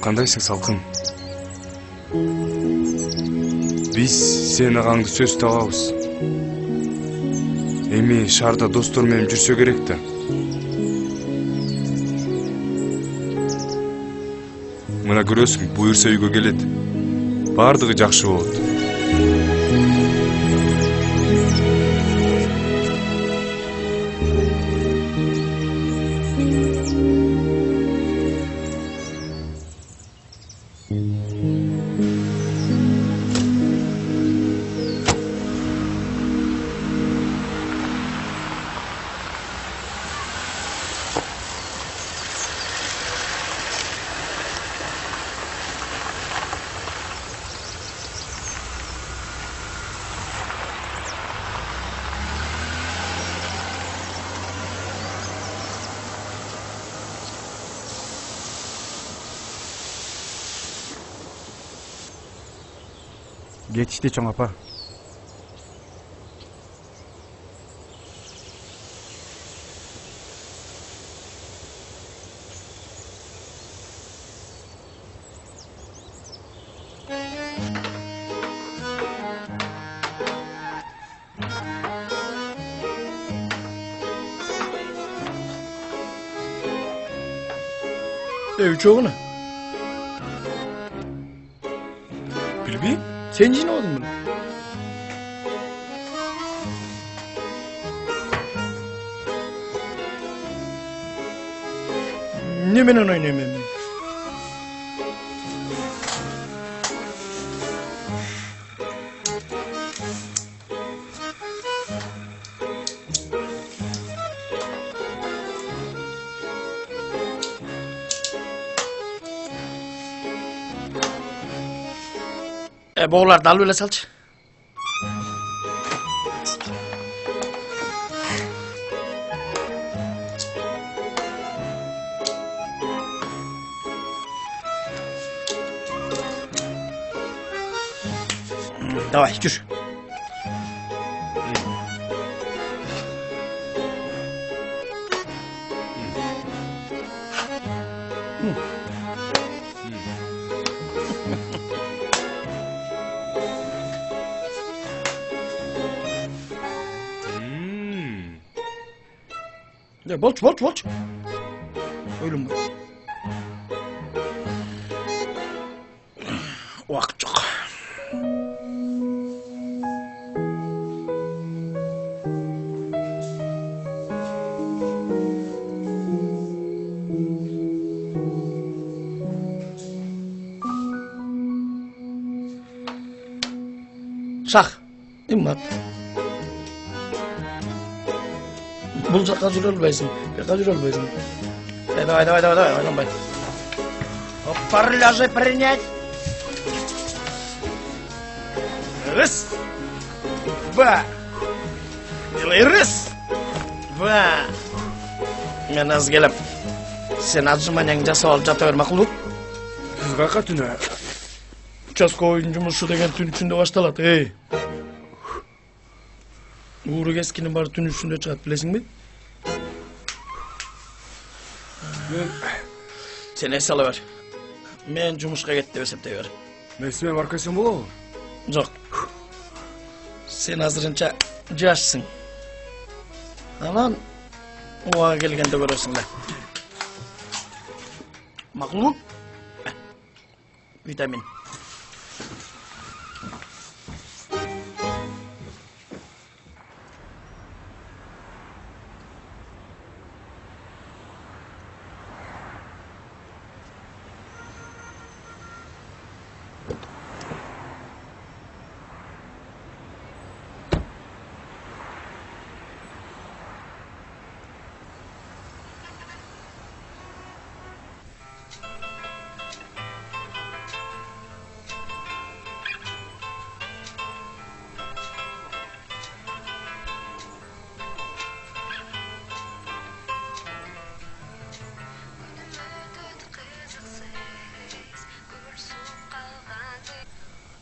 Кандайсың, Салкын? Биз сен агаңды сөз табабыз. Эми шаарда достор менен жүрсө керек да. Мына көрөсүң, буюрса үйгө келет. Бардыгы жакшы болот. Geçti çoğun apa. Çoğunu. Bilbeyim. Sen ne oldun bunu? Неменен ойнаймын. Boğular dal öyle salç. Давай, yürü. Ya bolç. Oylum bu. Vaqt yok. Шах, иммат. Бұл жаққа жүре албайсың, жаққа жүре албайсың. Давай, ойланбай. Оппар ляжи принять. Раз. Два. Делай раз. Два. Мен аз келем. Сен отжиманияңды жасап алып жата бер, мақұл? Сіз қақа түні? Участковойдың жұмысы деген түн ішінде башталады, ей. Уыры кескенің бары түн ішінде шығады, білесің бе? Сен ес ала бер. Мен жұмысқа кетті деп есептей бер. Несімен баркайсың бұл? Жоқ. Сен азырынша жашсың. Анан оға келгенде көресіңдер. Мақұл? Витамин.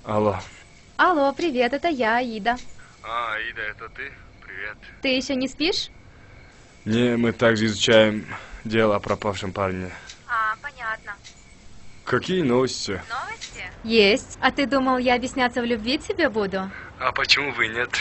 Алло. Алло, привет, это я, Аида. Аида, это ты? Привет. Ты еще не спишь? Не, мы также изучаем дело о пропавшем парне. Понятно. Какие новости? Новости? Есть. А ты думал, я объясняться в любви тебе буду? А почему вы нет?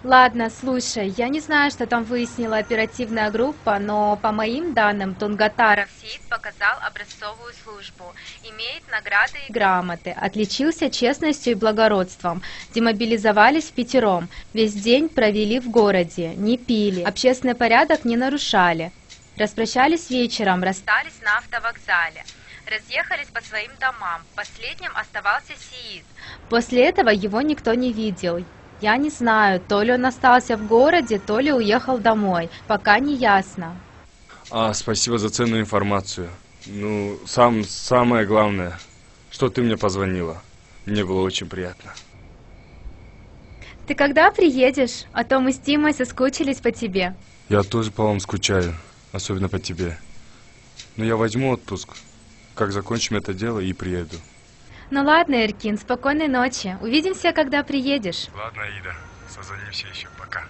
Ладно, слушай, я не знаю, что там выяснила оперативная группа, но по моим данным, Тунгатаров Сиит показал образцовую службу, имеет награды и грамоты, отличился честностью и благородством, демобилизовались впятером, весь день провели в городе, не пили, общественный порядок не нарушали, распрощались вечером, расстались на автовокзале. Разъехались по своим домам, последним оставался Сиит. После этого его никто не видел. Я не знаю, то ли он остался в городе, то ли уехал домой. Пока не ясно. Спасибо за ценную информацию. Ну, самое главное, что ты мне позвонила. Мне было очень приятно. Ты когда приедешь? А то мы с Тимой соскучились по тебе. Я тоже по вам скучаю, особенно по тебе. Но я возьму отпуск, как закончим это дело, и приеду. Ну ладно, Эркин, спокойной ночи. Увидимся, когда приедешь. Ладно, Аида, созвонимся еще. Пока.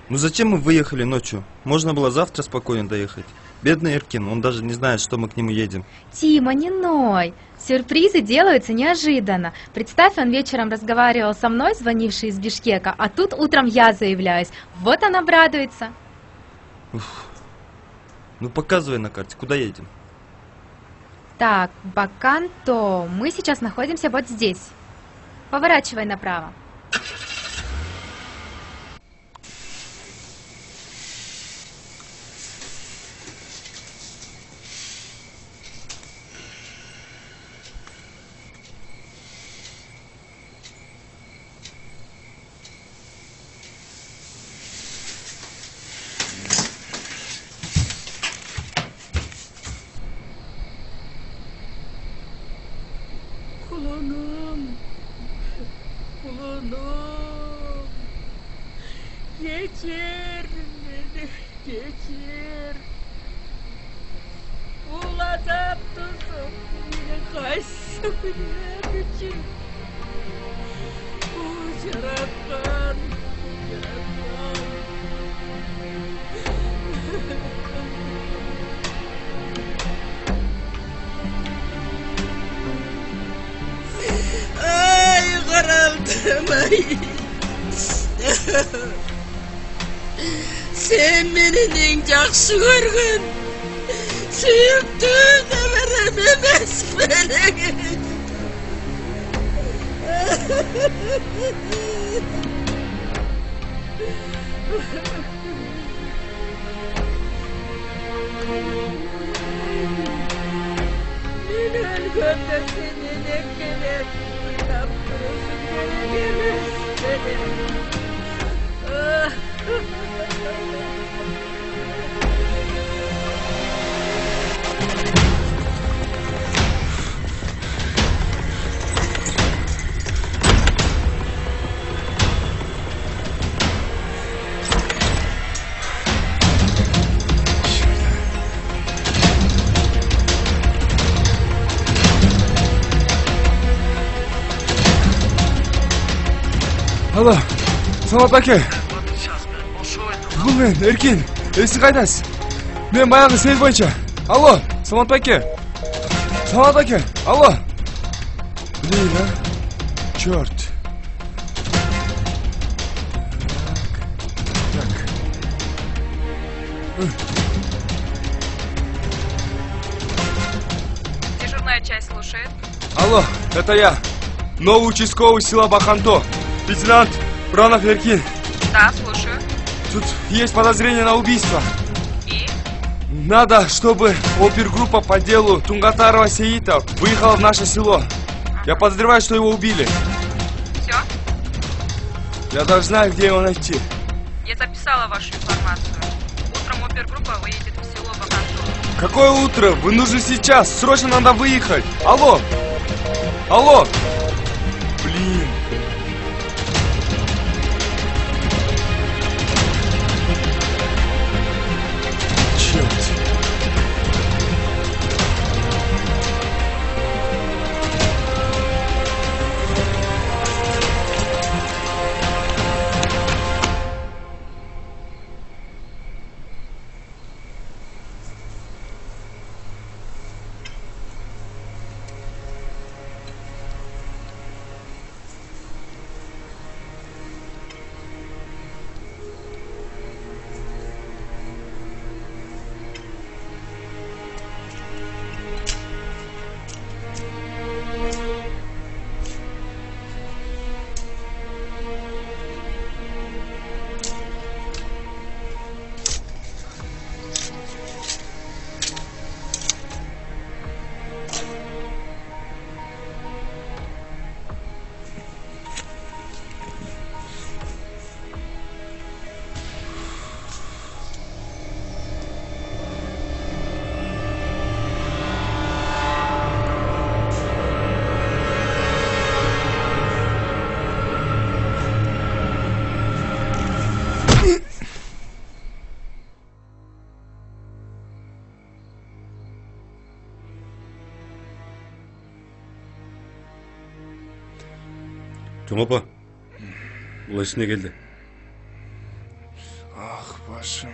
Ну зачем мы выехали ночью? Можно было завтра спокойно доехать. Бедный Эркин, он даже не знает, что мы к нему едем. Тима, не ной. Сюрпризы делаются неожиданно. Представь, он вечером разговаривал со мной, звонивший из Бишкека, а тут утром я заявляюсь. Вот он обрадуется. Уф. Ну показывай на карте, куда едем? Так, Баканто. Мы сейчас находимся вот здесь. Поворачивай направо. Geçir beni, geçir. Uğladım tuzum, yine kaysın için. Yaratkan, yaratkan. Ay qaraldım ay. Sen menin en жақсы көрген сүйікті нәбірім емес менің. Мен өлгенде сенен екелеп ойлап тұрышым керек емес менің. Алло, Самат аке. Бұл мен, Эркин. Сен қайдасыз? Мен баяғы сейіл бойынша. Алло, Самат аке. Самат аке, алло. Блин, а? Черт. Дежурная часть слушает. Алло, это я. Новый участковый села Баханто. Лейтенант Бранов Эркин. Да, слушаю. Тут есть подозрение на убийство. И? Надо, чтобы опергруппа по делу Тунгатарова Сеита выехала в наше село. Я подозреваю, что его убили. Все? Я даже знаю, где его найти. Я записала вашу информацию. Утром опергруппа выедет в село Баханто. Какое утро? Вы нужны сейчас. Срочно надо выехать. Алло. Алло. Блин. Жоң апа, бұл есіне келді. Ах, башым.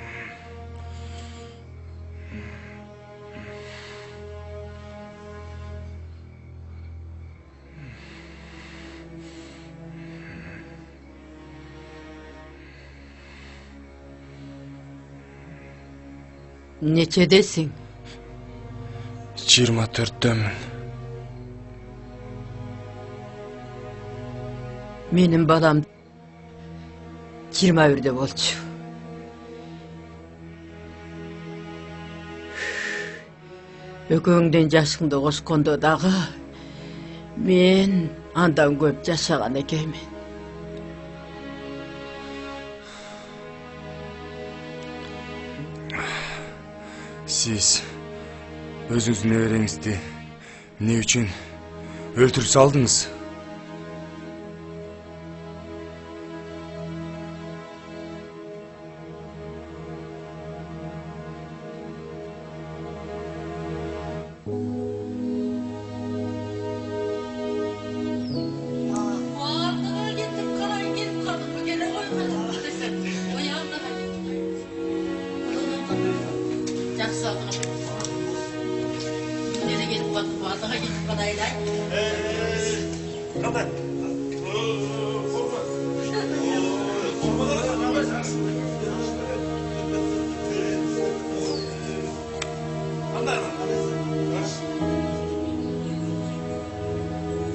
Нечедесің? 24-төмін. Менің балам 21-де болчу. Экөөңден жашыңды кошкондо дагы мен андан көп жашаган экенмин. Siz özünüzün neverеңizди ne üçün öldürüp saldınız? Жақсы алдыға. Неде кетіп қалды, алдыға кетіп қалайдай. Қандай?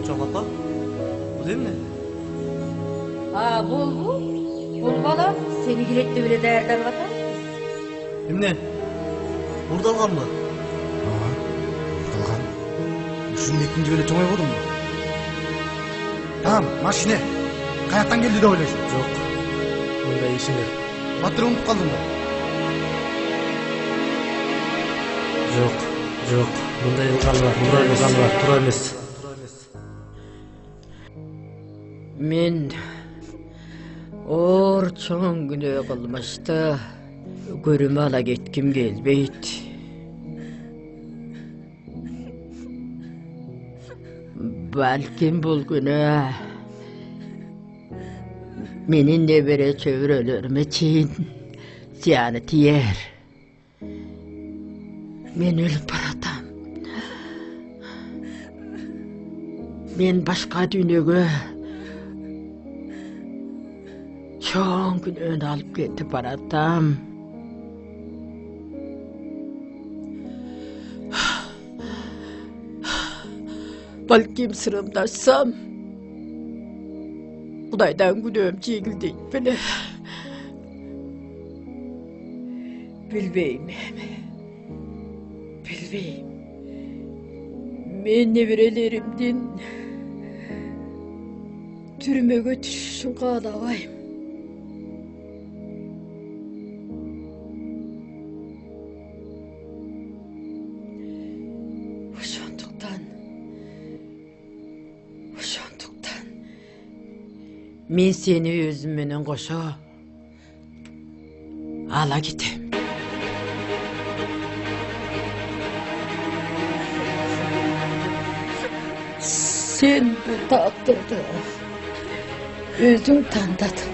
Жоқ апа, бұл емне? Бұл бала сені келетті біле дәрді алғата? Емне? Ұрдалған ба? Ұрдалған. Үшін екінші бөле чоңай болдың ба? Тамам, машине. Қаяқтан келді де ойлайсың? Жоқ. Ондай ешіне. Батыр ұмытып қалдың ба? Жоқ. Бұндай ылғалы бар, мұндай ылғалы бар, тұра емес. Мен ор чоң күнө кылмышты көрүмө ала кетким келбейт. Балким бул күнө менин небере чөбүрөлөрүмө чейин зыяны тиер. Мен өлүп баратам. Мен башка дүйнөгө чоң күнөөнү алып кетип баратам. Балким сырымдашсам, Кудайдан күнөөм жеңилдейт беле. Билбейм. Мен неберелеримдин түрмөгө түшүшүн каалабайм. Ошондуктан мен сени өзүм менен кошо ала кетем. Sen bu taqdirdi özün tandadın.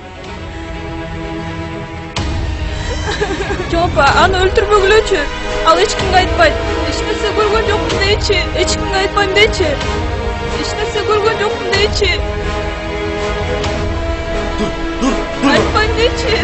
Жоба, аны өлтүрбөгүлөчү. Ал эч кимге айтпайт. Эч нерсе көргөн жокмун дейчи. Эч кимге айтпайм дейчи. Эч нерсе көргөн жокмун дейчи. Дур. Айтпайм дейчи.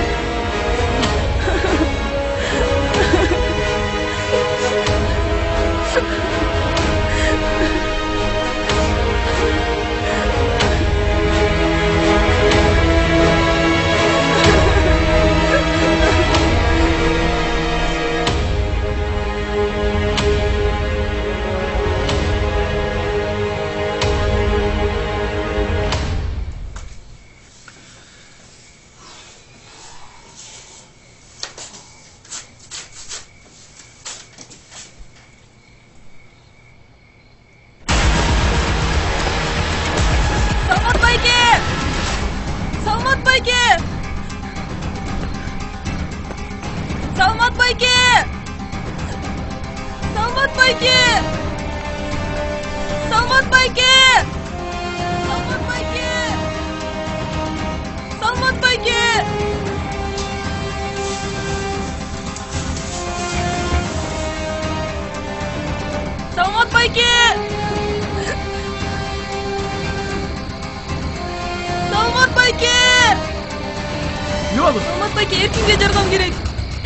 Эркинге жардам керек.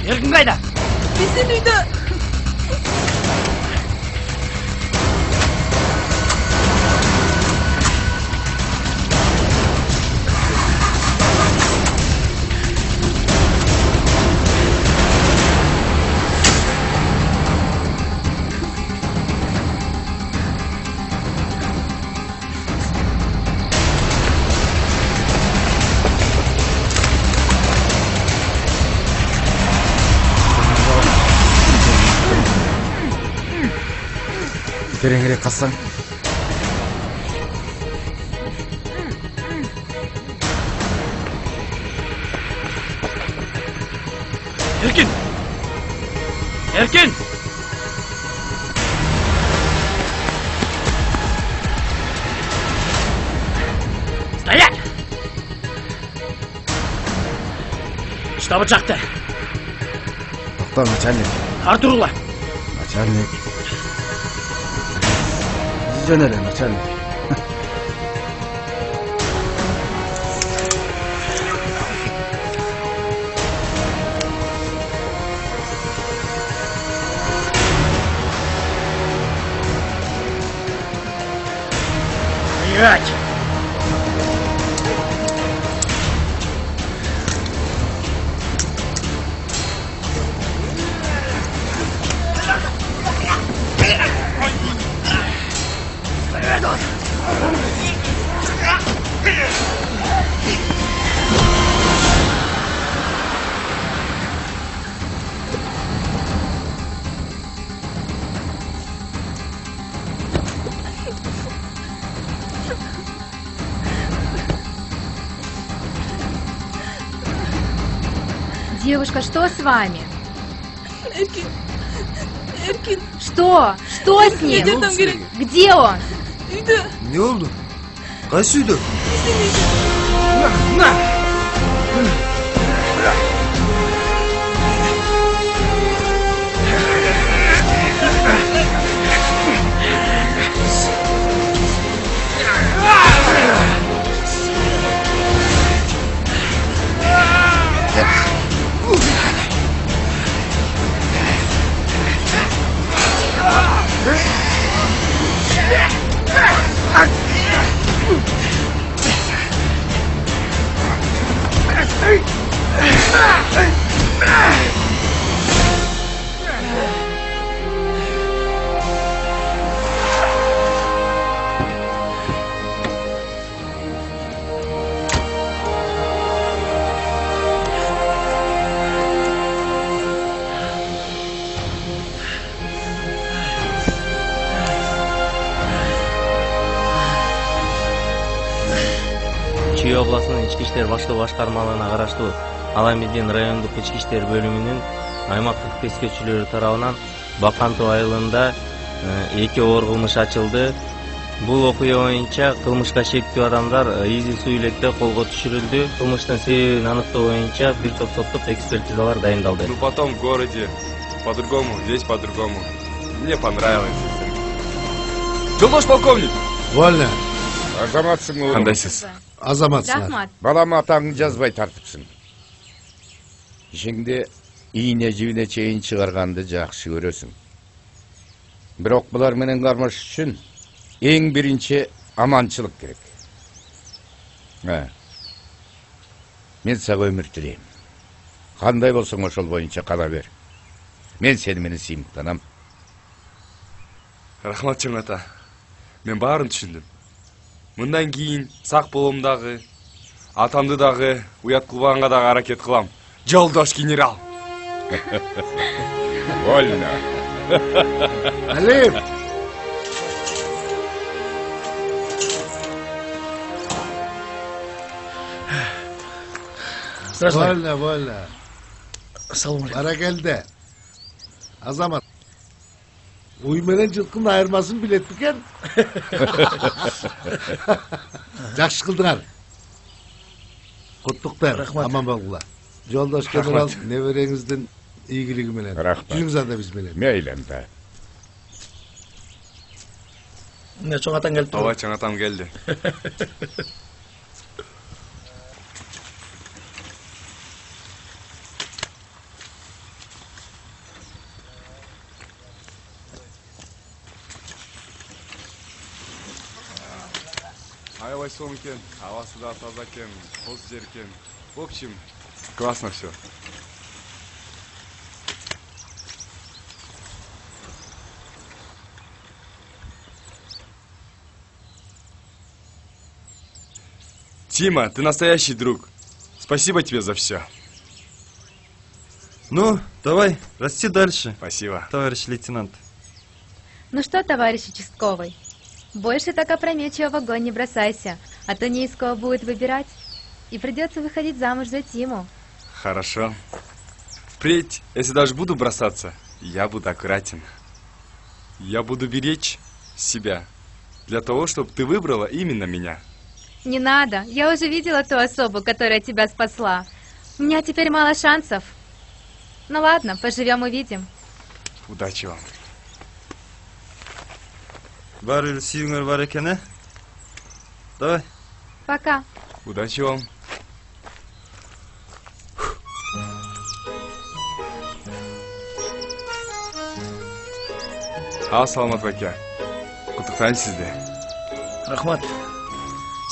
Эркин кайда? Биздин үйдө. Тереңирээк кассаң. Эркин! Стоять! Что вы чакты? Токтор, начальник. Артурлар. Начальник. Жөнеле, начальник. Блять! Девушка, что с вами? Эркин. Эркин. Что? Что с ним? Жардам керек. Где он? Үйдө. Не oldu? Qaysi uyda? Чүй областынын ички иштер башкы башкармалыгына караштуу Аламедин райондук ички иштер бөлүмүнүн аймактык тескерчилери тарабынан Бакантуу айылында 2 оор кылмыш ачылды. Бул окуя боюнча кылмышка шектүү адамдар изи суу илекте колго түшүрүлдү. Кылмыштын себебин аныктоо боюнча бир топ соттук экспертизалар дайындалды. Ну потом в городе по-другому, здесь по-другому. Мне понравилось. Жолдош полковник! Вольно. Азаматсың оğlum. Кандайсыз? Азаматсың. Рахмат. Балама атаңды жазбай тартыпсың. Ишиңде ийне жибине чейин чыгарганды жакшы көрөсүң. Бирок булар менен кармаш үчүн эң биринчи аманчылык керек. Мен сага өмүр тилейм. Кандай болсоң ошол боюнча кала бер. Мен сени менен сыймыктанам. Рахмат чоң ата. Мен баарын түшүндүм. Мындан кийин сак болом дагы, атамды дагы уят кылбаганга дагы аракет кылам. Жолдош генерал. Вольно. Алим. Вольно, вольно. Салам. Баракелде. Азамат. Уй менен жылкынын айырмасын билет бекен. Жакшы кылдыңар. Куттуктар, аман болгула. Жолдош генерал небереңиздин ийгилиги менен. Жүрүңүз анда биз менен. Мейленде. Ne çok atan geldi. Ооба, чоң атам келди. Аябай сом экен, абасы да таза экен, тоз жер экен. В общем, классно все. Тима, ты настоящий друг. Спасибо тебе за все. Ну, давай, расти дальше. Спасибо. Товарищ лейтенант. Ну что, товарищ участковый, больше так опрометчиво в огонь не бросайся, а то не из кого будет выбирать. И придется выходить замуж за Тиму. Хорошо. Впредь, если даже буду бросаться, я буду аккуратен. Я буду беречь себя для того, чтобы ты выбрала именно меня. Не надо, я уже видела ту особу, которая тебя спасла. У меня теперь мало шансов. Ну ладно, поживем увидим. Удачи вам. Бәрі сүйіңер бар екен, ә? Давай. Пока. Удачи вам. Саламат бәке. Құттықтаймын сізді. Рахмат.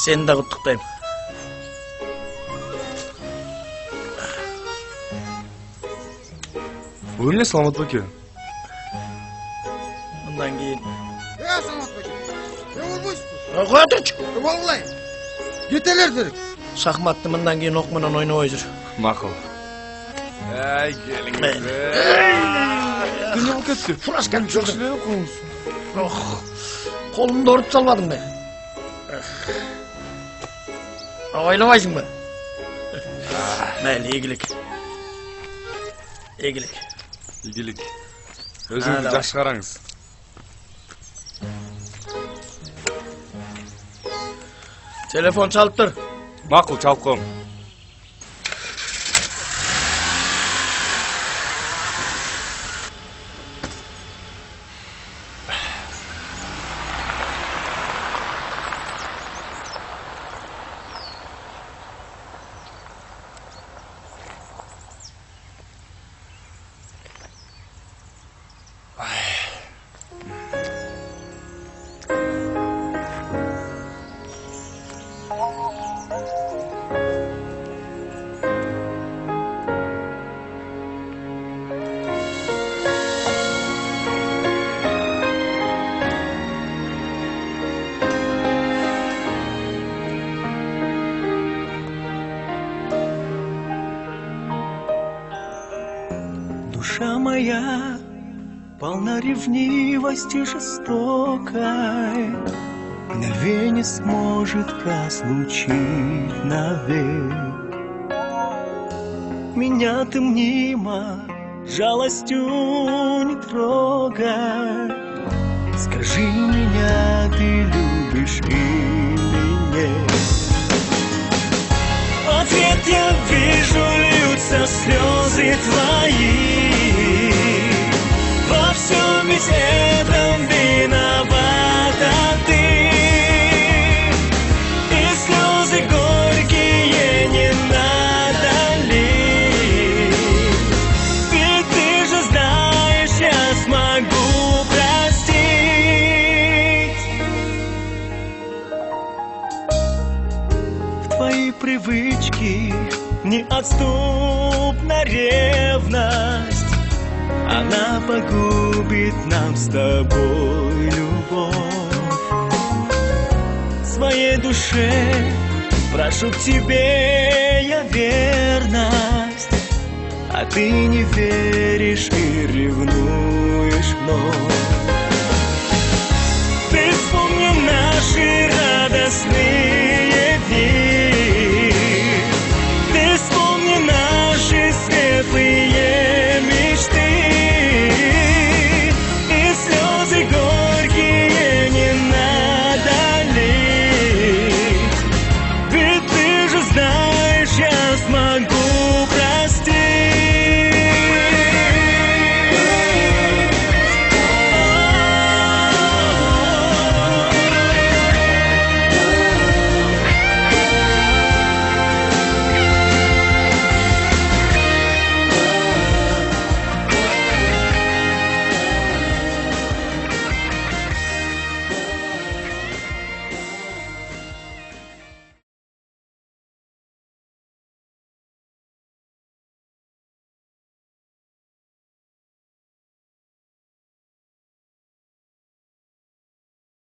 Сені де құттықтаймын. Бұл не Саламат бәке? Bundan кейін. Саламат бәке. Olmuşsun. Қоя тұршы. Vallahi. Yeteler dedik. Шахматты мындан кейін оқменен ойнабай жүр. Мақұл. Әй, келіңіз. Дүние болып кетті. Фурасканы жүрді. Қолымды ұрып салмадың ба? Ойнамайсың ба? Мәлі, игілік. Игілік. Игілік. Өзіңізді жақсы қараңыз. Телефон çalып тұр. Мақұл, çalып қойым. Душа моя полна ревнивости жестокой, мгновенье сможет разлучить навек. Меня ты мнимо жалостью не трогай. Скажи, меня ты любишь или нет? Ответ я вижу, льются слезы твои. Во всем ведь этом виновата ты. И слезы горькие не надо лить. Ведь ты же знаешь, я смогу простить. В твои привычки неотступна ревность. Она погубит нам с тобой любовь. Своей душе прошу к тебе я верность, а ты не веришь и ревнуешь вновь.